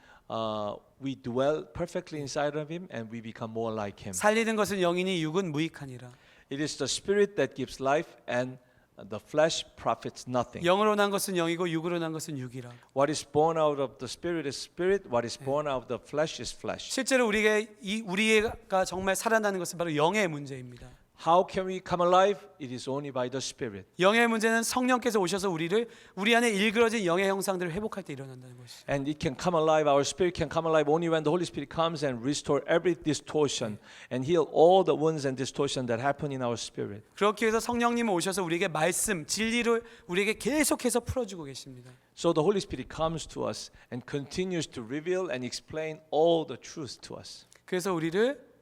we dwell perfectly inside of Him and we become more like Him. 살리는 것은 영이니 육은 무익하니라. It is the spirit that gives life and the flesh profits nothing. 영으로 난 것은 영이고 육으로 난 것은 육이라. What is born out of the spirit is spirit. What is born out of the flesh is flesh. 실제로 우리가 정말 살아나는 것은 바로 영의 문제입니다. How can we come alive? It is only by the Spirit. 영의 문제는 성령께서 오셔서 우리 안에 일그러진 영의 형상들을 회복할 때 일어난다는 것이죠. And it can come alive, our spirit can come alive only when the Holy Spirit comes and restore every distortion and heal all the wounds and distortion that happen in our spirit. 그렇게 해서 성령님은 오셔서 우리에게 말씀, 진리를 우리에게 계속해서 풀어주고 계십니다. So the Holy Spirit comes to us and continues to reveal and explain all the truth to us. 그래서 우리를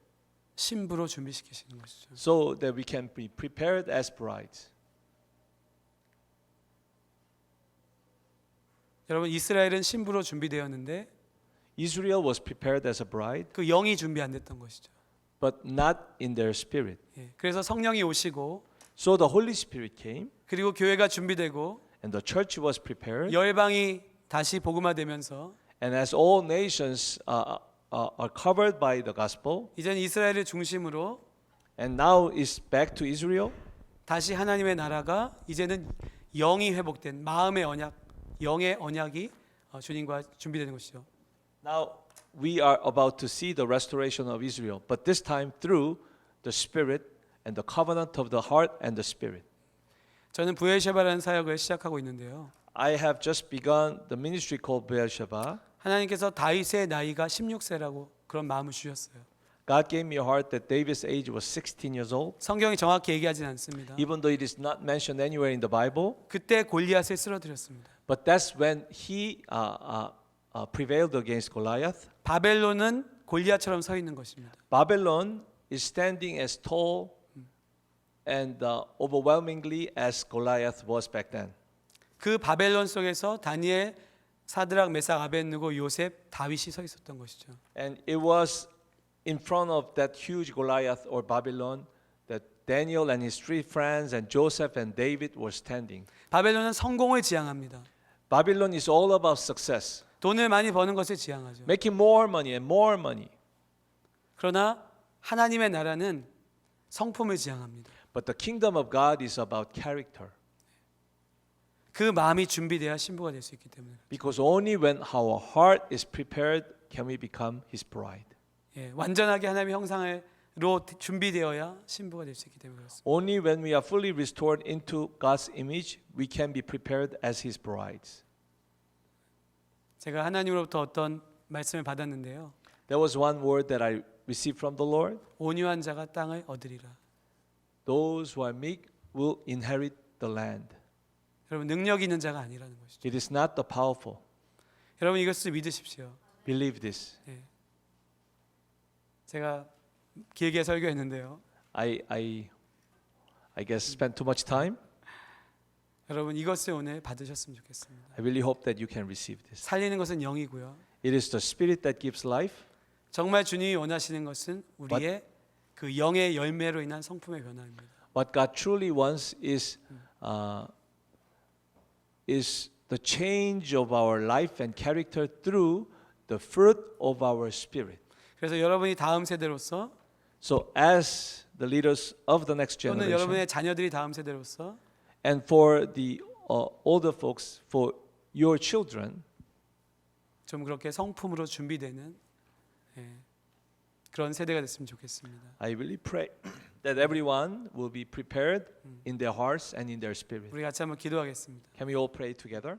신부로 준비시키시는 것이죠. So that we can be prepared as brides. 여러분 이스라엘은 신부로 준비되었는데 Israel was prepared as a bride, 그 영이 준비 안 됐던 것이죠. but not in their spirit. 그래서 성령이 오시고 So the Holy Spirit came 그리고 교회가 준비되고 and the church was prepared. 열방이 다시 복음화되면서 And as all nations are covered by the gospel, 이제는 이스라엘을 중심으로 and now is back to Israel, 다시 하나님의 나라가 이제는 영이 회복된 마음의 언약, 영의 언약이 주님과 준비되는 것이죠. now we are about to see the restoration of Israel, but this time through the Spirit and the covenant of the heart and the Spirit. 저는 부엘셰바라는 사역을 시작하고 있는데요. I have just begun the ministry called Beersheba. 하나님께서 다윗의 나이가 16세라고 그런 마음을 주셨어요. God gave me a heart that David's age was 16 years old. 성경이 정확히 얘기하진 않습니다. Even though it is not mentioned anywhere in the Bible, 그때 골리앗을 쓰러뜨렸습니다. but that's when he prevailed against Goliath. 바벨론은 골리앗처럼 서 있는 것입니다. Babylon is standing as tall and overwhelmingly as Goliath was back then. 그 바벨론 속에서 다니엘, 사드락, 메삭, 아벳느고, 요셉, 다윗이 서 있었던 것이죠. And it was in front of that huge Goliath or Babylon that Daniel and his three friends and Joseph and David were standing. 바벨론은 성공을 지향합니다. Babylon is all about success, 돈을 많이 버는 것을 지향하죠. making more money and more money. 그러나 하나님의 나라는 성품을 지향합니다. But the kingdom of God is about character. 그 마음이 준비돼야 신부가 될 수 있기 때문에. Because only when our heart is prepared can we become his bride. 완전하게 하나님의 형상으로 준비되어야 신부가 될 수 있기 때문에 그렇습니다. Only when we are fully restored into God's image, we can be prepared as his brides. 제가 하나님으로부터 어떤 말씀을 받았는데요. There was one word that I received from the Lord. 온유한 자가 땅을 얻으리라. Those who are meek will inherit the land. 여러분 능력 있는 자가 아니라는 것이죠. It is not the powerful. 여러분 이것을 믿으십시오. Believe this. 제가 길게 설교했는데요. I guess spent too much time. 여러분 이것을 오늘 받으셨으면 좋겠습니다. I really hope that you can receive this. 살리는 것은 영이고요. It is the spirit that gives life. 정말 주님이 원하시는 것은 우리의 그 영의 열매로 인한 성품의 변화입니다. What God truly wants is the change of our life and character through the fruit of our spirit. 그래서 여러분이 다음 세대로서 So as the leaders of the next 또는 generation 여러분의 자녀들이 다음 세대로서 and for the older folks, for your children, 좀 그렇게 성품으로 준비되는 그런 세대가 됐으면 좋겠습니다. I really pray that everyone will be prepared in their hearts and in their spirit. 우리 같이 한번 기도하겠습니다. Can we all pray together?